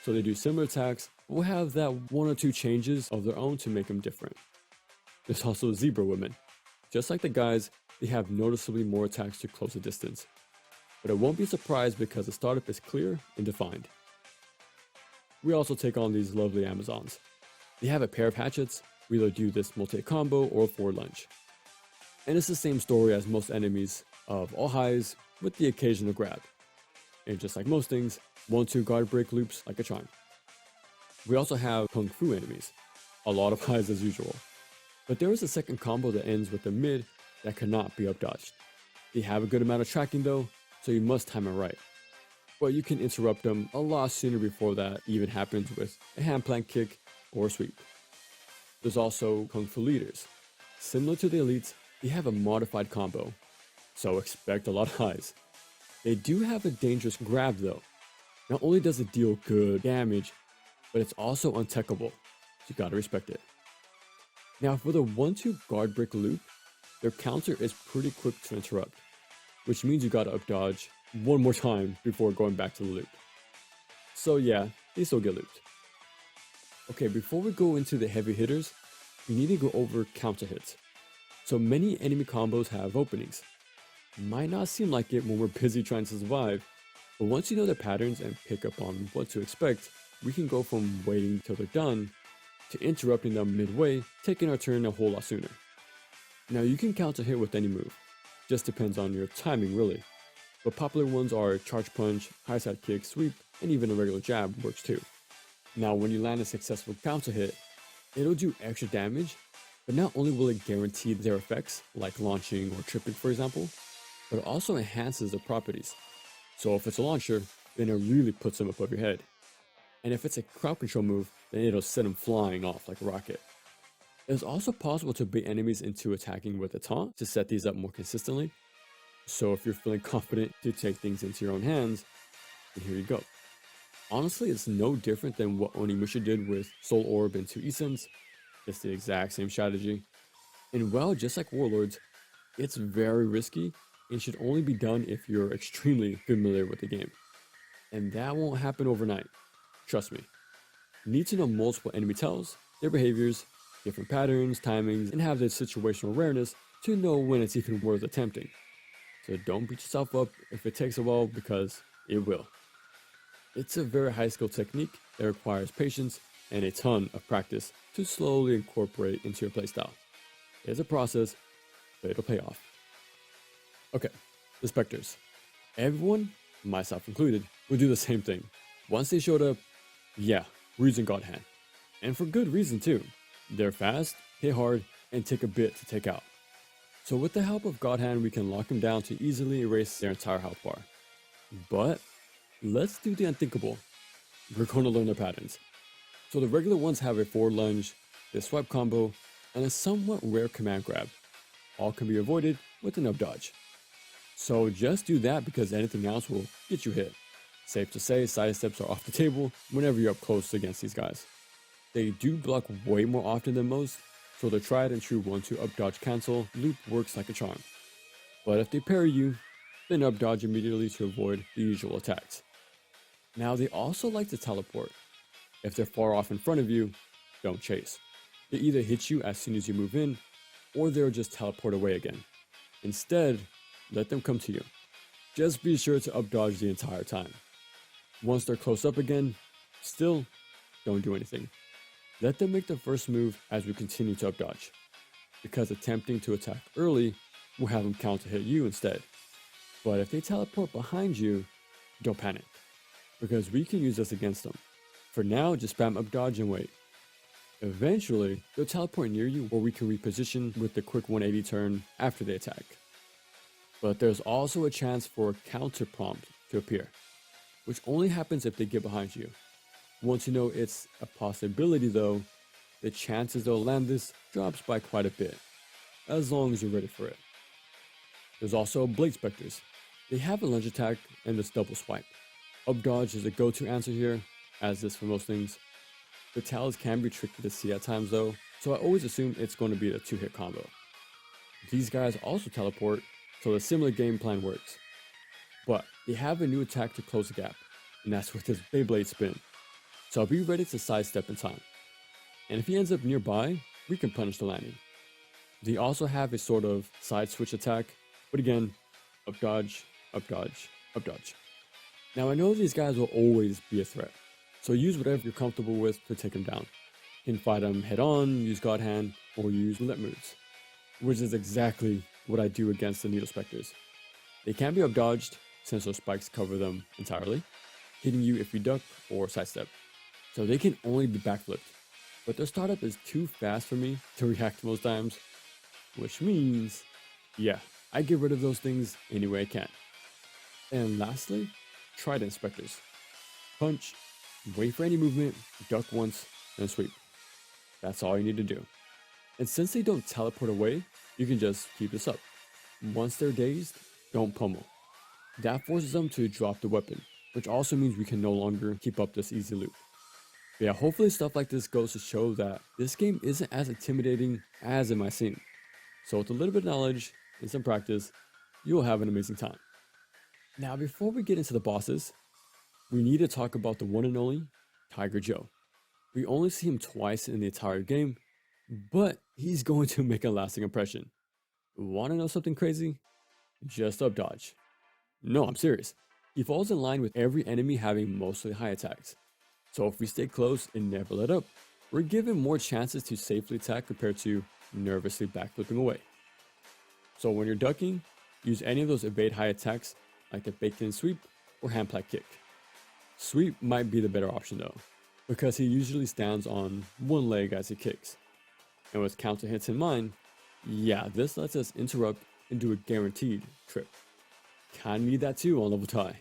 So they do similar attacks, but will have that one or two changes of their own to make them different. There's also zebra women. Just like the guys, they have noticeably more attacks to close the distance. But I won't be surprised because the startup is clear and defined. We also take on these lovely Amazons. They have a pair of hatchets, we either do this multi-combo or forward lunge. And it's the same story as most enemies of all highs with the occasional grab. And just like most things, 1-2 guard break loops like a charm. We also have Kung Fu enemies, a lot of highs as usual. But there is a second combo that ends with a mid that cannot be up dodged. They have a good amount of tracking though, so you must time it right. But you can interrupt them a lot sooner before that even happens with a hand plank kick or sweep. There's also Kung Fu leaders. Similar to the elites, they have a modified combo, so expect a lot of highs. They do have a dangerous grab though. Not only does it deal good damage, but it's also untechable, so you gotta respect it. Now for the 1-2 guard break loop, their counter is pretty quick to interrupt, which means you gotta up dodge one more time before going back to the loop. So yeah, they still get looped. Okay, before we go into the heavy hitters, we need to go over counter hits. So many enemy combos have openings. Might not seem like it when we're busy trying to survive, but once you know the patterns and pick up on what to expect, we can go from waiting till they're done to interrupting them midway, taking our turn a whole lot sooner. Now you can counter hit with any move, just depends on your timing really. But popular ones are charge punch, high side kick, sweep, and even a regular jab works too. Now when you land a successful counter hit, it'll do extra damage, but not only will it guarantee their effects, like launching or tripping for example, but it also enhances the properties. So if it's a launcher, then it really puts them above your head. And if it's a crowd control move, then it'll send them flying off like a rocket. It's also possible to bait enemies into attacking with a taunt to set these up more consistently. So if you're feeling confident to take things into your own hands, then here you go. Honestly, it's no different than what Onimusha did with Soul Orb and 2 Esuns. It's the exact same strategy. And well, just like Warlords, it's very risky and should only be done if you're extremely familiar with the game. And that won't happen overnight. Trust me. You need to know multiple enemy tells, their behaviors, different patterns, timings, and have the situational awareness to know when it's even worth attempting. So don't beat yourself up if it takes a while, because it will. It's a very high skill technique that requires patience and a ton of practice to slowly incorporate into your playstyle. It's a process, but it'll pay off. Okay, the Spectres. Everyone, myself included, would do the same thing. Once they showed up, yeah, we're using God Hand. And for good reason too. They're fast, hit hard, and take a bit to take out. So with the help of God Hand, we can lock them down to easily erase their entire health bar. But let's do the unthinkable. We're going to learn their patterns. So the regular ones have a forward lunge, a swipe combo, and a somewhat rare command grab. All can be avoided with an up dodge. So just do that, because anything else will get you hit. Safe to say, side steps are off the table whenever you're up close against these guys. They do block way more often than most, so the tried and true 1-2 up dodge cancel loop works like a charm. But if they parry you, then up dodge immediately to avoid the usual attacks. Now they also like to teleport. If they're far off in front of you, don't chase. They either hit you as soon as you move in, or they'll just teleport away again. Instead, let them come to you. Just be sure to up dodge the entire time. Once they're close up again, still, don't do anything. Let them make the first move as we continue to up dodge, because attempting to attack early will have them counter hit you instead. But if they teleport behind you, don't panic, because we can use this against them. For now, just spam up dodge and wait. Eventually, they'll teleport near you where we can reposition with the quick 180 turn after they attack. But there's also a chance for a counter prompt to appear, which only happens if they get behind you. Once you know it's a possibility though, the chances they'll land this drops by quite a bit, as long as you're ready for it. There's also Blade Spectres. They have a lunge attack and this double swipe. Up dodge is a go-to answer here, as is for most things. The towers can be tricky to see at times though, so I always assume it's going to be a 2-hit combo. These guys also teleport, so a similar game plan works. But they have a new attack to close the gap, and that's with his Beyblade spin. So be ready to sidestep in time. And if he ends up nearby, we can punish the landing. They also have a sort of side switch attack, but again, up dodge, up dodge, up dodge. Now I know these guys will always be a threat, so use whatever you're comfortable with to take them down. You can fight them head on, use God Hand, or use roulette moves, which is exactly what I do against the Needle Spectres. They can be up dodged, since those spikes cover them entirely, hitting you if you duck or sidestep. So they can only be backflipped, but their startup is too fast for me to react most times, which means, yeah, I get rid of those things any way I can. And lastly, Trident Spectres. Punch, wait for any movement, duck once, then sweep. That's all you need to do. And since they don't teleport away, you can just keep this up. Once they're dazed, don't pummel. That forces them to drop the weapon, which also means we can no longer keep up this easy loop. But yeah, hopefully stuff like this goes to show that this game isn't as intimidating as it might seem. So with a little bit of knowledge and some practice, you'll have an amazing time. Now before we get into the bosses, we need to talk about the one and only Tiger Joe. We only see him twice in the entire game, but he's going to make a lasting impression. Wanna know something crazy? Just up dodge. No, I'm serious. He falls in line with every enemy having mostly high attacks. So if we stay close and never let up, we're given more chances to safely attack compared to nervously backflipping away. So when you're ducking, use any of those evade high attacks like the bacon sweep or hand plat kick. Sweep might be the better option though, because he usually stands on one leg as he kicks. And with counter hits in mind, yeah, this lets us interrupt and do a guaranteed trip. Kinda need that too on level tie.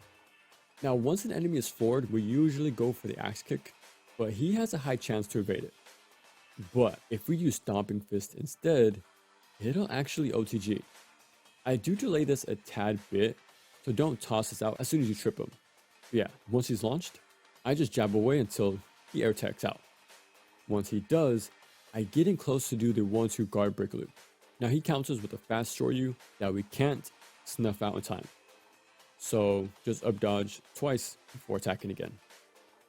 Now once an enemy is floored, we usually go for the axe kick, but he has a high chance to evade it. But if we use Stomping Fist instead, it'll actually OTG. I do delay this a tad bit, so don't toss this out as soon as you trip him. But yeah, once he's launched, I just jab away until he air attacks out. Once he does, I get in close to do the 1-2 guard break loop. Now he counters with a fast Shoryu that we can't snuff out in time. So just up dodge twice before attacking again.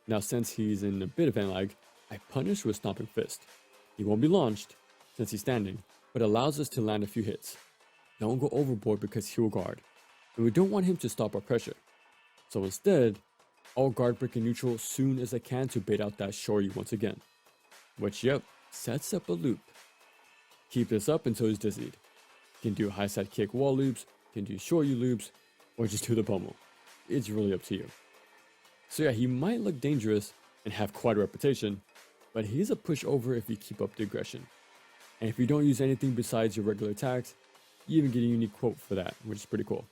Now since he's in a bit of an lag, I punish with Stomping Fist. He won't be launched since he's standing, but allows us to land a few hits. Don't go overboard because he'll guard, and we don't want him to stop our pressure. So instead, I'll guard break in neutral as soon as I can to bait out that Shoryu once again. Which, yep, sets up a loop. Keep this up until he's dizzied. Can do high side kick wall loops, can do Shoryu loops, or just do the pummel. It's really up to you. So yeah, he might look dangerous and have quite a reputation, but he's a pushover if you keep up the aggression. And if you don't use anything besides your regular attacks, you even get a unique quote for that, which is pretty cool.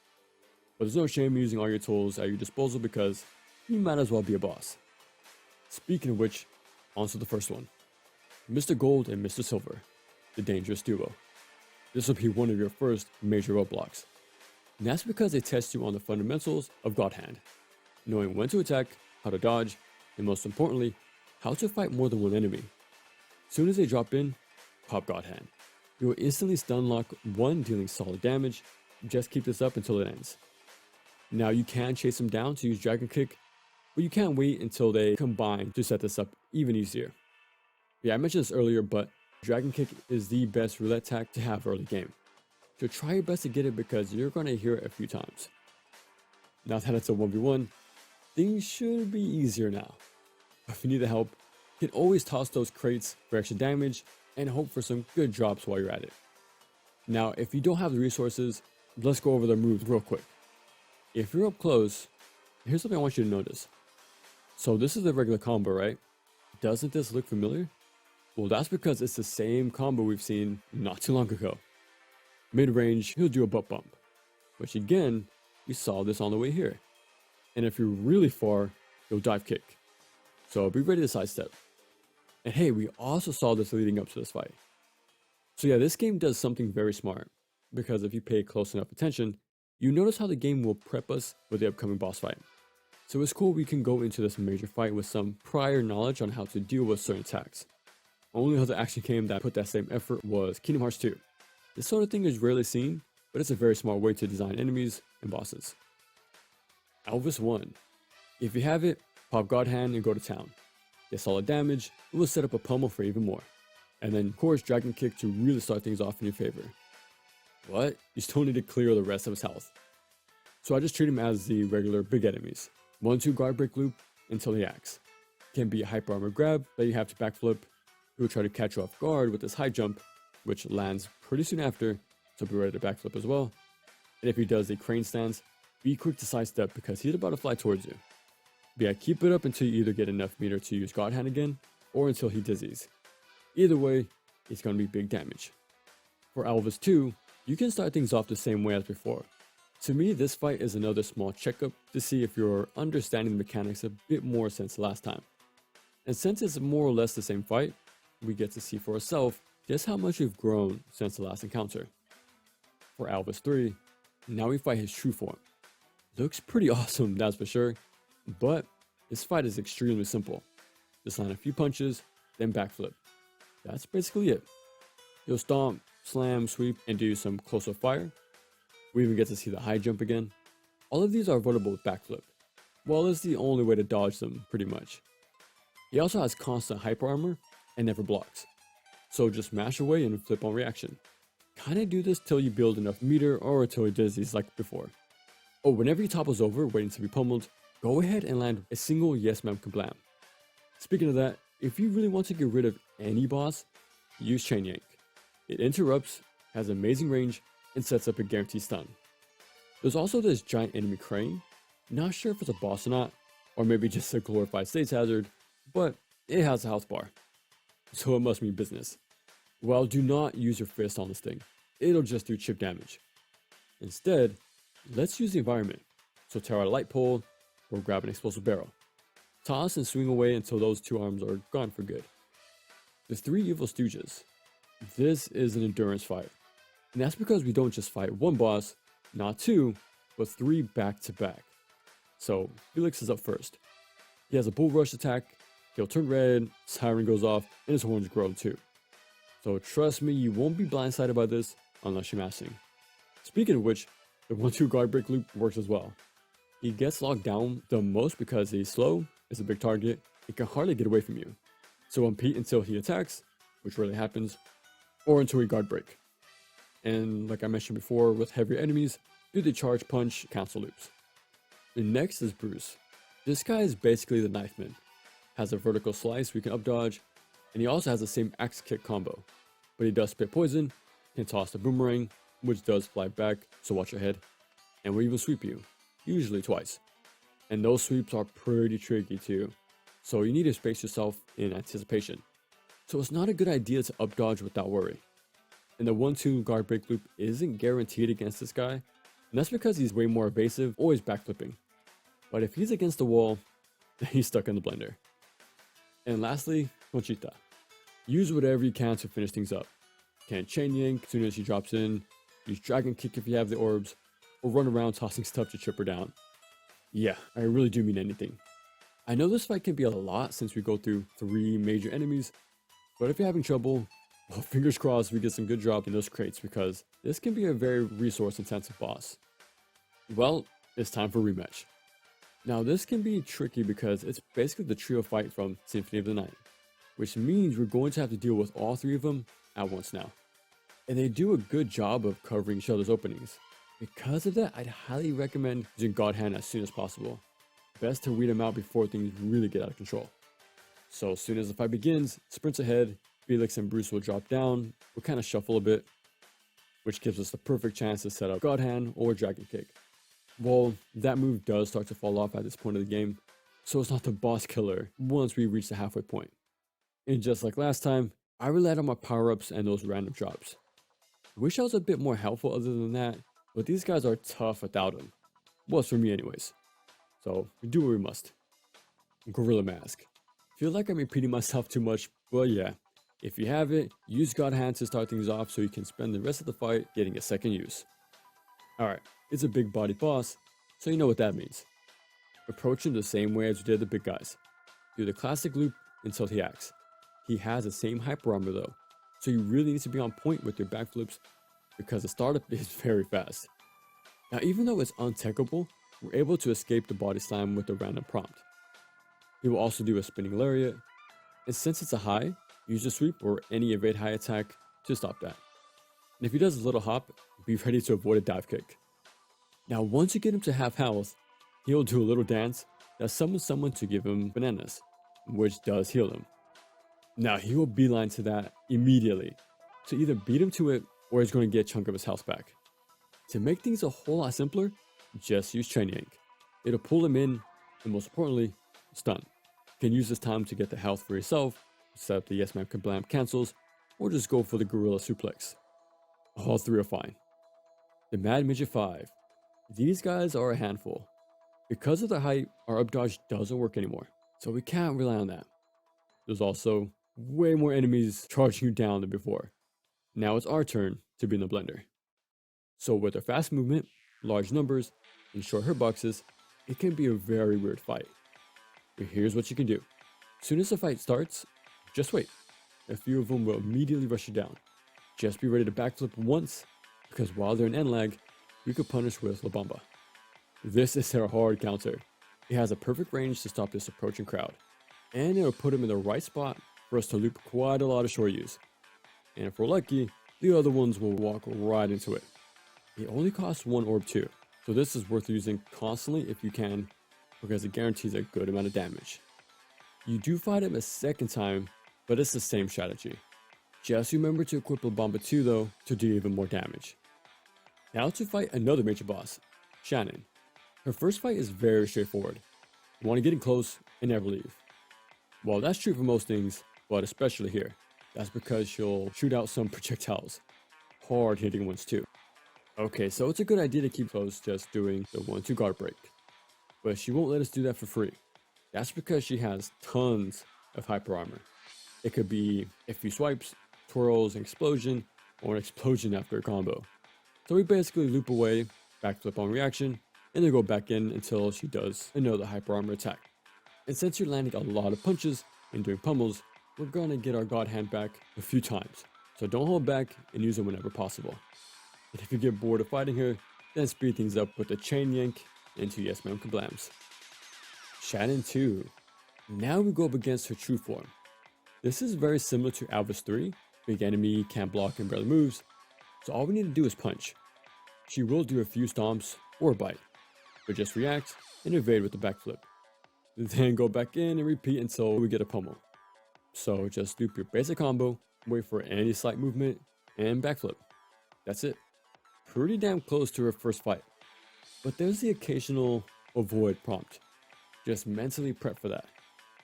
But there's no shame in using all your tools at your disposal because you might as well be a boss. Speaking of which, on to the first one. Mr. Gold and Mr. Silver, the dangerous duo. This will be one of your first major roadblocks. And that's because they test you on the fundamentals of GODHAND, knowing when to attack, how to dodge, and most importantly, how to fight more than one enemy. Soon as they drop in, pop GODHAND. You will instantly stun lock one, dealing solid damage. Just keep this up until it ends. Now you can chase them down to use Dragon Kick, but you can't wait until they combine to set this up even easier. Yeah, I mentioned this earlier, but Dragon Kick is the best roulette attack to have early game. So try your best to get it because you're going to hear it a few times. Now that it's a 1v1, things should be easier now. But if you need the help, you can always toss those crates for extra damage and hope for some good drops while you're at it. Now, if you don't have the resources, let's go over the moves real quick. If you're up close, here's something I want you to notice. So this is the regular combo, right? Doesn't this look familiar? Well, that's because it's the same combo we've seen not too long ago. Mid-range, he'll do a butt bump, which again, we saw this on the way here. And if you're really far, he'll dive kick. So be ready to sidestep. And hey, we also saw this leading up to this fight. So yeah, this game does something very smart, because if you pay close enough attention, you notice how the game will prep us for the upcoming boss fight. So it's cool we can go into this major fight with some prior knowledge on how to deal with certain attacks. Only other action game that put that same effort was Kingdom Hearts 2. This sort of thing is rarely seen, but it's a very smart way to design enemies and bosses. Alvis 1. If you have it, pop GODHAND and go to town. Get solid damage, it will set up a pummel for even more. And then of course Dragon Kick to really start things off in your favor. What? You still need to clear the rest of his health. So I just treat him as the regular big enemies. 1-2 guard break loop until he acts. Can be a hyper armor grab that you have to backflip. He will try to catch you off guard with this high jump, which lands pretty soon after, so be ready to backflip as well. And if he does the crane stance, be quick to sidestep because he's about to fly towards you. But yeah, keep it up until you either get enough meter to use GODHAND again, or until he dizzies. Either way, it's going to be big damage. For Alvis 2, you can start things off the same way as before. To me, this fight is another small checkup to see if you're understanding the mechanics a bit more since last time. And since it's more or less the same fight, we get to see for ourselves just how much we've grown since the last encounter. For Alvis 3, now we fight his true form. Looks pretty awesome, that's for sure, but this fight is extremely simple. Just land a few punches, then backflip. That's basically it. He'll stomp, slam, sweep, and do some close-up fire. We even get to see the high jump again. All of these are avoidable with backflip. Well, it's the only way to dodge them, pretty much. He also has constant hyper armor and never blocks. So just mash away and flip on reaction. Kinda do this till you build enough meter or until he dizzies like before. Oh, whenever he topples over waiting to be pummeled, go ahead and land a single yes ma'am kablam. Speaking of that, if you really want to get rid of any boss, use Chain Yank. It interrupts, has amazing range, and sets up a guaranteed stun. There's also this giant enemy crane. Not sure if it's a boss or not, or maybe just a glorified states hazard, but it has a health bar, so it must mean business. Well, do not use your fist on this thing. It'll just do chip damage. Instead, let's use the environment. So tear out a light pole, or grab an explosive barrel. Toss and swing away until those two arms are gone for good. The 3 Evil Stooges. This is an endurance fight. And that's because we don't just fight one boss, not 2, but 3 back to back. So Felix is up first. He has a bull rush attack, he'll turn red, siren goes off, and his horns grow too. So trust me, you won't be blindsided by this unless you're mastering. Speaking of which, the 1-2 guard break loop works as well. He gets locked down the most because he's slow, is a big target, and can hardly get away from you. So compete until he attacks, which rarely happens, or until he guard break. And like I mentioned before, with heavier enemies, do the charge punch cancel loops. The next is Bruce. This guy is basically the knife man. Has a vertical slice we can up dodge, and he also has the same axe kick combo. But he does spit poison, can toss the boomerang, which does fly back, so watch your head, and will even sweep you, usually twice. And those sweeps are pretty tricky too, so you need to space yourself in anticipation. So it's not a good idea to up dodge without worry. And the 1-2 guard break loop isn't guaranteed against this guy, and that's because he's way more evasive, always backflipping. But if he's against the wall, then he's stuck in the blender. And lastly, Conchita. Use whatever you can to finish things up. Can chain yank as soon as she drops in, use dragon kick if you have the orbs, or run around tossing stuff to chip her down. Yeah, I really do mean anything. I know this fight can be a lot since we go through 3 major enemies, but if you're having trouble, well, fingers crossed we get some good drops in those crates because this can be a very resource intensive boss. Well, it's time for rematch. Now this can be tricky because it's basically the trio fight from Symphony of the Night, which means we're going to have to deal with all 3 of them at once now. And they do a good job of covering each other's openings. Because of that, I'd highly recommend using GODHAND as soon as possible. Best to weed them out before things really get out of control. So as soon as the fight begins, sprints ahead, Felix and Bruce will drop down, we'll kind of shuffle a bit, which gives us the perfect chance to set up GODHAND or Dragon Kick. Well, that move does start to fall off at this point of the game, so it's not the boss killer once we reach the halfway point. And just like last time, I relied on my power-ups and those random drops. I wish I was a bit more helpful other than that, but these guys are tough without them. Was for me anyways. So, we do what we must. Gorilla Mask. Feel like I'm repeating myself too much, but yeah. If you have it, use GODHAND to start things off so you can spend the rest of the fight getting a second use. Alright, it's a big body boss, so you know what that means. Approach him the same way as we did the big guys. Do the classic loop until he acts. He has the same hyper armor though, so you really need to be on point with your backflips because the startup is very fast. Now even though it's untechable, we're able to escape the body slam with a random prompt. He will also do a spinning lariat, and since it's a high, use a sweep or any evade high attack to stop that. And if he does a little hop, be ready to avoid a dive kick. Now once you get him to half health, he'll do a little dance that summons someone to give him bananas, which does heal him. Now he will beeline to that immediately, so either beat him to it or he's going to get a chunk of his health back. To make things a whole lot simpler, just use chain yank. It'll pull him in, and most importantly, stun. You can use this time to get the health for yourself, set up the yes man kablam cancels, or just go for the gorilla suplex. All 3 are fine. The Mad Midget 5. These guys are a handful. Because of their height, our up dodge doesn't work anymore, so we can't rely on that. There's also way more enemies charging you down than before. Now it's our turn to be in the blender. So with our fast movement, large numbers, and short hitboxes, it can be a very weird fight. But here's what you can do. As soon as the fight starts, just wait. A few of them will immediately rush you down. Just be ready to backflip once, because while they're in end lag, we could punish with La Bamba. This is their hard counter. It has a perfect range to stop this approaching crowd, and it'll put him in the right spot for us to loop quite a lot of short use. And if we're lucky, the other ones will walk right into it. It only costs 1 orb too, so this is worth using constantly if you can, because it guarantees a good amount of damage. You do fight him a second time, but it's the same strategy. Just remember to equip La Bamba 2 though to do even more damage. Now to fight another major boss, Shannon. Her first fight is very straightforward. You want to get in close and never leave. Well, that's true for most things, but especially here. That's because she'll shoot out some projectiles. Hard hitting ones too. Okay, so it's a good idea to keep close just doing the 1-2 guard break. But she won't let us do that for free. That's because she has tons of hyper armor. It could be a few swipes, twirls, an explosion, or an explosion after a combo. So we basically loop away, backflip on reaction, and then go back in until she does another hyper armor attack. And since you're landing a lot of punches and doing pummels, we're gonna get our God Hand back a few times. So don't hold back and use it whenever possible. And if you get bored of fighting her, then speed things up with the chain yank into Yes Ma'am Kablams. Shannon 2. Now we go up against her true form. This is very similar to Alvis 3, big enemy, can't block and barely moves, so all we need to do is punch. She will do a few stomps or a bite, but just react and evade with the backflip. Then go back in and repeat until we get a pummel. So just loop your basic combo, wait for any slight movement, and backflip. That's it. Pretty damn close to her first fight. But there's the occasional avoid prompt. Just mentally prep for that.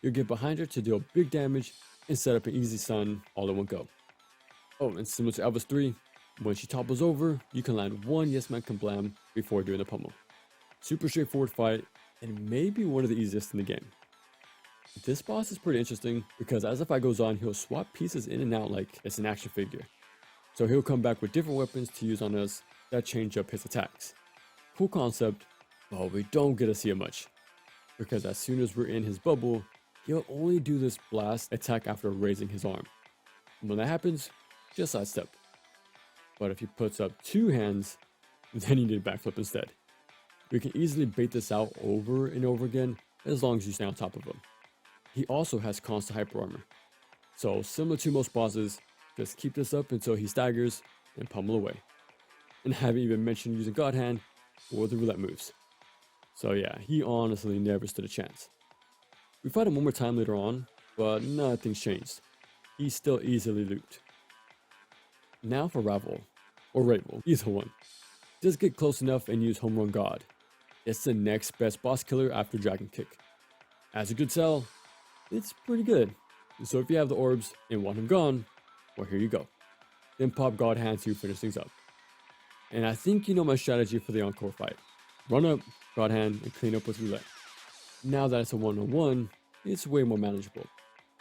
You'll get behind her to deal big damage and set up an easy stun all in one go. Oh, and similar to Alvis 3, when she topples over, you can land one Yes Man Kablam before doing the pummel. Super straightforward fight, and maybe one of the easiest in the game. This boss is pretty interesting because as the fight goes on, he'll swap pieces in and out like it's an action figure. So he'll come back with different weapons to use on us that change up his attacks. Cool concept, but we don't get to see it much. Because as soon as we're in his bubble, he'll only do this blast attack after raising his arm. And when that happens, just sidestep. But if he puts up two hands, then you need a backflip instead. We can easily bait this out over and over again as long as you stay on top of him. He also has constant hyper armor. So similar to most bosses, just keep this up until he staggers and pummel away. And I haven't even mentioned using God Hand or the roulette moves. So yeah, he honestly never stood a chance. We fight him one more time later on, but nothing's changed. He's still easily looped. Now for Ravel, or Ravel, either one. Just get close enough and use Home Run God. It's the next best boss killer after Dragon Kick. As you could tell, it's pretty good. So if you have the orbs and want him gone, well, here you go. Then pop God Hand to finish things up. And I think you know my strategy for the encore fight. Run up, God Hand, and clean up with roulette. Now that it's a one-on-one, it's way more manageable.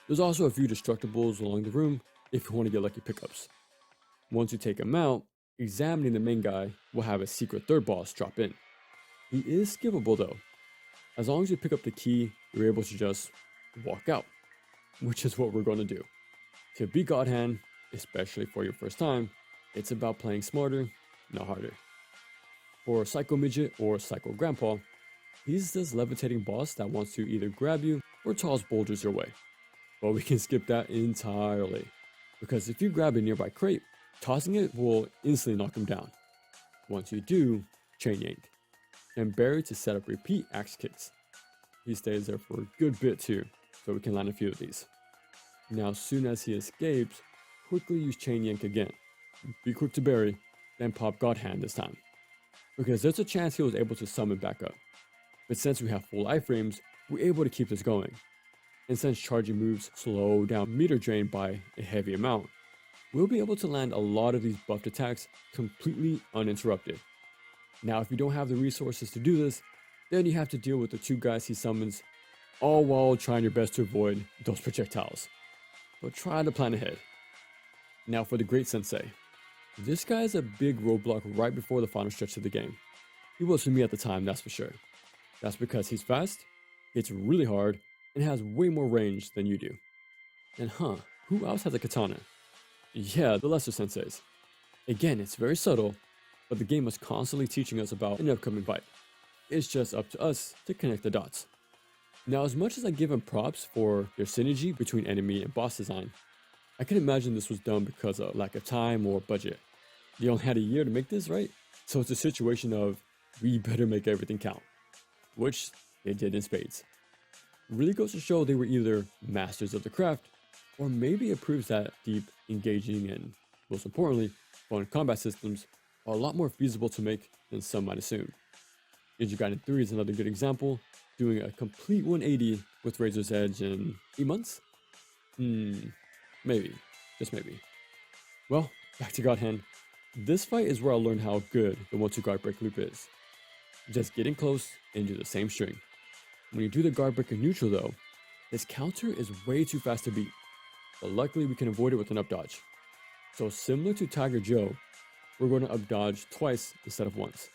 There's also a few destructibles along the room if you want to get lucky pickups. Once you take him out, examining the main guy will have a secret third boss drop in. He is skippable though. As long as you pick up the key, you're able to just walk out, which is what we're going to do. To beat God Hand, especially for your first time, it's about playing smarter, not harder. For Psycho Midget or Psycho Grandpa, he's this levitating boss that wants to either grab you or toss boulders your way. But we can skip that entirely, because if you grab a nearby crate, tossing it will instantly knock him down. Once you do, chain yank, and bury to set up repeat axe kicks. He stays there for a good bit too, so we can land a few of these. Now as soon as he escapes, quickly use chain yank again. Be quick to bury, then pop God Hand this time. Because there's a chance he was able to summon back up. But since we have full iframes, we're able to keep this going. And since charging moves slow down meter drain by a heavy amount, we'll be able to land a lot of these buffed attacks completely uninterrupted. Now if you don't have the resources to do this, then you have to deal with the two guys he summons, all while trying your best to avoid those projectiles. But try to plan ahead. Now for the Great Sensei. This guy is a big roadblock right before the final stretch of the game. He was for me at the time, that's for sure. That's because he's fast, hits really hard, and has way more range than you do. And who else has a katana? Yeah, the lesser senseis. Again, it's very subtle, but the game is constantly teaching us about an upcoming fight. It's just up to us to connect the dots. Now, as much as I give him props for their synergy between enemy and boss design, I can imagine this was done because of lack of time or budget. They only had a year to make this, right? So it's a situation of, we better make everything count. Which they did in spades. Really goes to show they were either masters of the craft, or maybe it proves that deep, engaging, and most importantly, fun combat systems are a lot more feasible to make than some might assume. Ninja Gaiden 3 is another good example, doing a complete 180 with Razor's Edge in 8 months? Maybe. Just maybe. Well, back to God Hand. This fight is where I learned how good the 1-2 guard break loop is. Just get in close and do the same string. When you do the guard break in neutral though, this counter is way too fast to beat, but luckily we can avoid it with an up dodge. So similar to Tiger Joe, we're going to up dodge twice instead of once.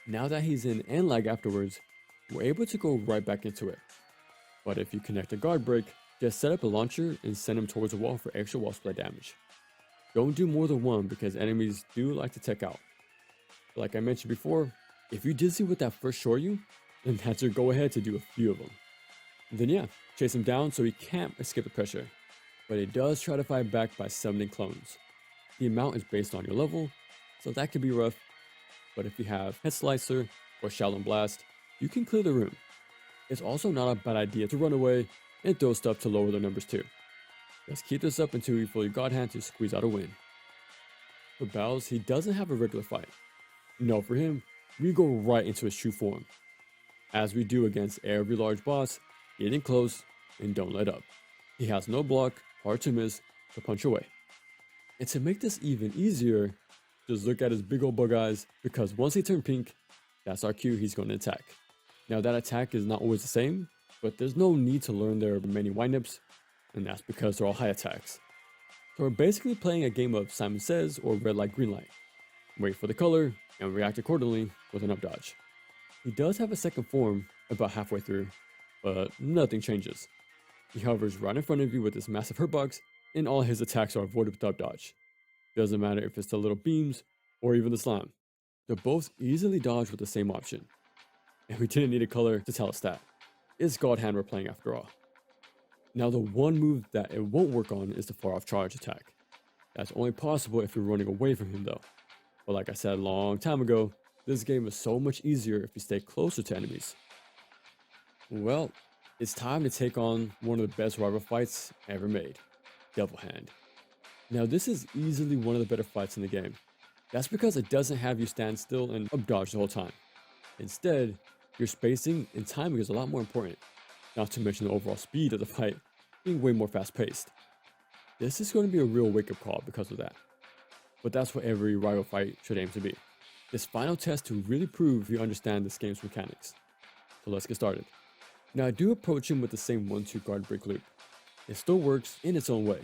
Now that he's in and lag afterwards, we're able to go right back into it. But if you connect a guard break, just set up a launcher and send him towards the wall for extra wall split damage. Don't do more than one because enemies do like to tech out. Like I mentioned before, if you dizzy with that first Shoryu, then that's your go ahead to do a few of them. Then yeah, chase him down so he can't escape the pressure, but he does try to fight back by summoning clones. The amount is based on your level, so that could be rough, but if you have Head Slicer or Shaolin Blast, you can clear the room. It's also not a bad idea to run away and throw stuff to lower their numbers too. Let's keep this up until you fully God Hand to squeeze out a win. For Battles, he doesn't have a regular fight. No, for him, we go right into his true form. As we do against every large boss, get in close and don't let up. He has no block, hard to miss, so punch away. And to make this even easier, just look at his big old bug eyes, because once he turns pink, that's our cue he's going to attack. Now that attack is not always the same, but there's no need to learn their many windups, and that's because they're all high attacks. So we're basically playing a game of Simon Says or red light, green light. Wait for the color and react accordingly with an up dodge. He does have a second form about halfway through, but nothing changes. He hovers right in front of you with this massive hurt box, and all his attacks are avoided with up dodge. Doesn't matter if it's the little beams or even the slam. They're both easily dodged with the same option. And we didn't need a color to tell us that. It's God Hand we're playing after all. Now the one move that it won't work on is the far off charge attack. That's only possible if you're running away from him though. But like I said a long time ago, this game is so much easier if you stay closer to enemies. Well, it's time to take on one of the best rival fights ever made, Devil Hand. Now this is easily one of the better fights in the game. That's because it doesn't have you stand still and up dodge the whole time. Instead, your spacing and timing is a lot more important, not to mention the overall speed of the fight being way more fast paced. This is going to be a real wake up call because of that. But that's what every rival fight should aim to be. This final test to really prove you understand this game's mechanics. So let's get started. Now I do approach him with the same 1-2 guard break loop. It still works in its own way.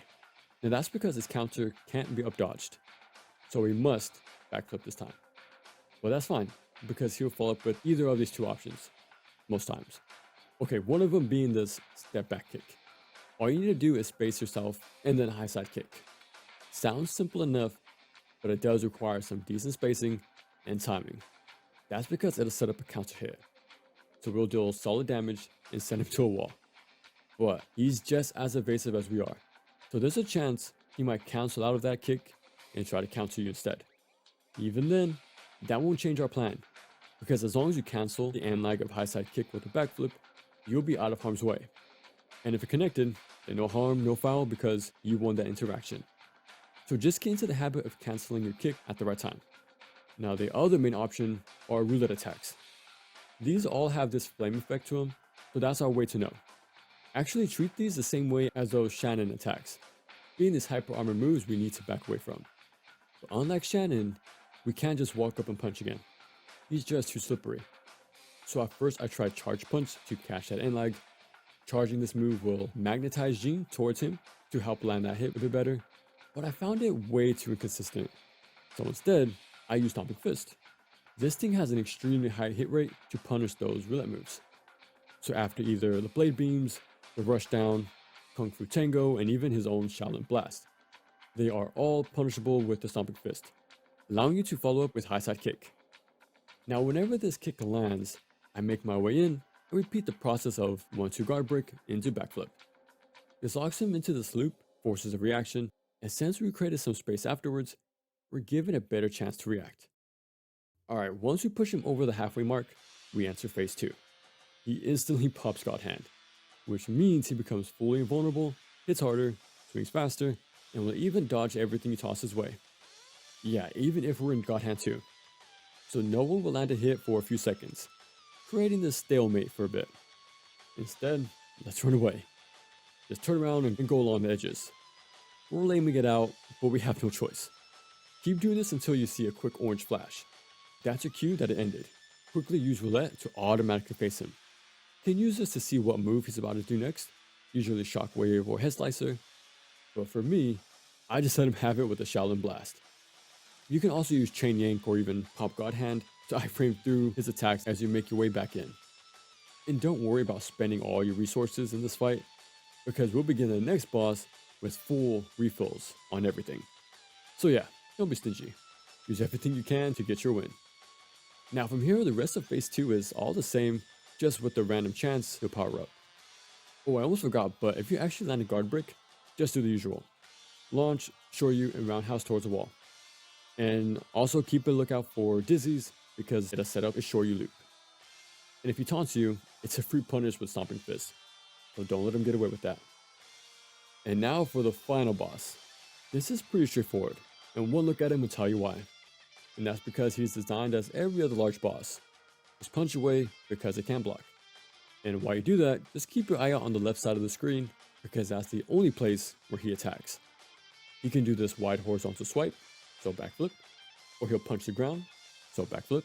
And that's because his counter can't be up dodged. So we must backflip this time. Well, that's fine, because he'll follow up with either of these two options, most times. Okay, one of them being this step back kick. All you need to do is space yourself and then a high side kick. Sounds simple enough, but it does require some decent spacing and timing. That's because it'll set up a counter hit. So we'll deal solid damage and send him to a wall. But he's just as evasive as we are. So there's a chance he might cancel out of that kick and try to counter you instead. Even then, that won't change our plan, because as long as you cancel the end lag of high side kick with a backflip, you'll be out of harm's way. And if you're connected, then no harm, no foul, because you won that interaction. So just get into the habit of canceling your kick at the right time. Now the other main option are roulette attacks. These all have this flame effect to them, so that's our way to know. Actually treat these the same way as those Shannon attacks, being these hyper armor moves we need to back away from. But unlike Shannon, we can't just walk up and punch again. He's just too slippery. So at first I tried charge punch to catch that end lag. Charging this move will magnetize Jin towards him to help land that hit a bit better, but I found it way too inconsistent. So instead, I used Stomping Fist. This thing has an extremely high hit rate to punish those roulette moves. So after either the blade beams, the rush down, Kung Fu Tango, and even his own Shaolin Blast, they are all punishable with the Stomping Fist, allowing you to follow up with high side kick. Now whenever this kick lands, I make my way in and repeat the process of 1-2 guard break into backflip. This locks him into this loop, forces a reaction, and since we created some space afterwards, we're given a better chance to react. Alright, once we push him over the halfway mark, we enter phase 2. He instantly pops God Hand, which means he becomes fully invulnerable, hits harder, swings faster, and will even dodge everything you toss his way. Yeah, even if we're in God Hand 2. So no one will land a hit for a few seconds, creating this stalemate for a bit. Instead, let's run away. Just turn around and go along the edges. We're aiming it out, but we have no choice. Keep doing this until you see a quick orange flash. That's your cue that it ended. Quickly use roulette to automatically face him. You can use this to see what move he's about to do next, usually Shockwave or Head Slicer, but for me, I just let him have it with a Shaolin Blast. You can also use Chain Yank or even Pop God Hand to iframe through his attacks as you make your way back in. And don't worry about spending all your resources in this fight, because we'll begin the next boss with full refills on everything. So yeah, don't be stingy. Use everything you can to get your win. Now from here, the rest of phase 2 is all the same, just with the random chance he'll power up. Oh, I almost forgot, but if you actually land a guard brick, just do the usual. Launch, Shoryu, and roundhouse towards the wall. And also keep a lookout for dizzies, because it'll set up a Shoryu loop. And if he taunts you, it's a free punish with Stomping Fist, so don't let him get away with that. And now for the final boss. This is pretty straightforward, and one look at him will tell you why. And that's because he's designed as every other large boss. Just punch away because it can't block. And while you do that, just keep your eye out on the left side of the screen, because that's the only place where he attacks. He can do this wide horizontal swipe, so backflip, or he'll punch the ground, so backflip.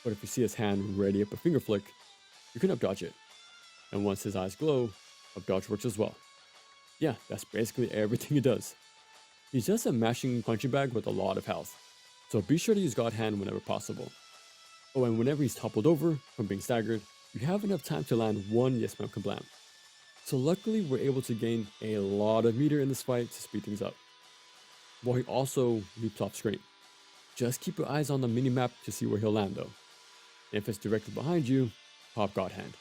But if you see his hand ready up a finger flick, you can up dodge it. And once his eyes glow, up dodge works as well. Yeah, that's basically everything he does. He's just a mashing punching bag with a lot of health, so be sure to use God Hand whenever possible. Oh, and whenever he's toppled over from being staggered, you have enough time to land one Yes Ma'am Kablam. So luckily we're able to gain a lot of meter in this fight to speed things up. While he also leaps off screen. Just keep your eyes on the mini-map to see where he'll land though. And if it's directly behind you, pop God Hand.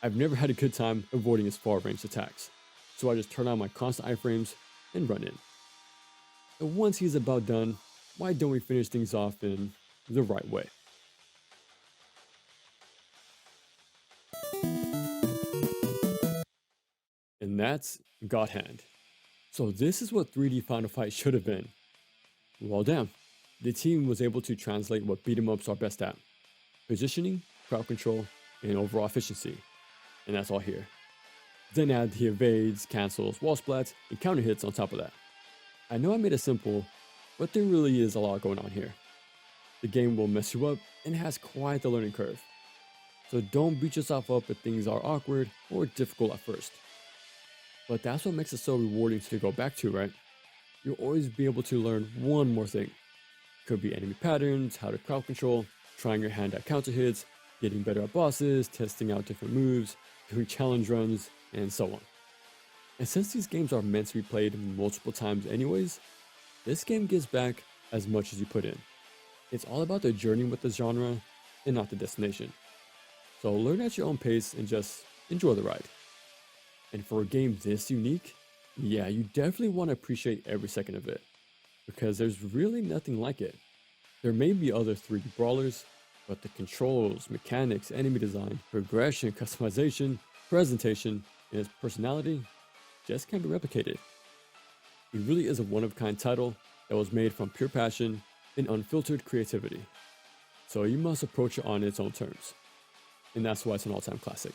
I've never had a good time avoiding his far range attacks, so I just turn on my constant iframes and run in. And once he's about done, why don't we finish things off in the right way? And that's God Hand. So this is what 3D Final Fight should have been. Well damn, the team was able to translate what beat 'em ups are best at. Positioning, crowd control, and overall efficiency. And that's all here. Then add the evades, cancels, wall splats, and counter hits on top of that. I know I made it simple, but there really is a lot going on here. The game will mess you up and has quite the learning curve. So don't beat yourself up if things are awkward or difficult at first. But that's what makes it so rewarding to go back to, right? You'll always be able to learn one more thing. Could be enemy patterns, how to crowd control, trying your hand at counter hits, getting better at bosses, testing out different moves, doing challenge runs, and so on. And since these games are meant to be played multiple times anyways, this game gives back as much as you put in. It's all about the journey with the genre and not the destination. So learn at your own pace and just enjoy the ride. And for a game this unique, yeah, you definitely want to appreciate every second of it, because there's really nothing like it. There may be other 3D brawlers, but the controls, mechanics, enemy design, progression, customization, presentation, and its personality just can't be replicated. It really is a one-of-a-kind title that was made from pure passion and unfiltered creativity. So you must approach it on its own terms. And that's why it's an all-time classic.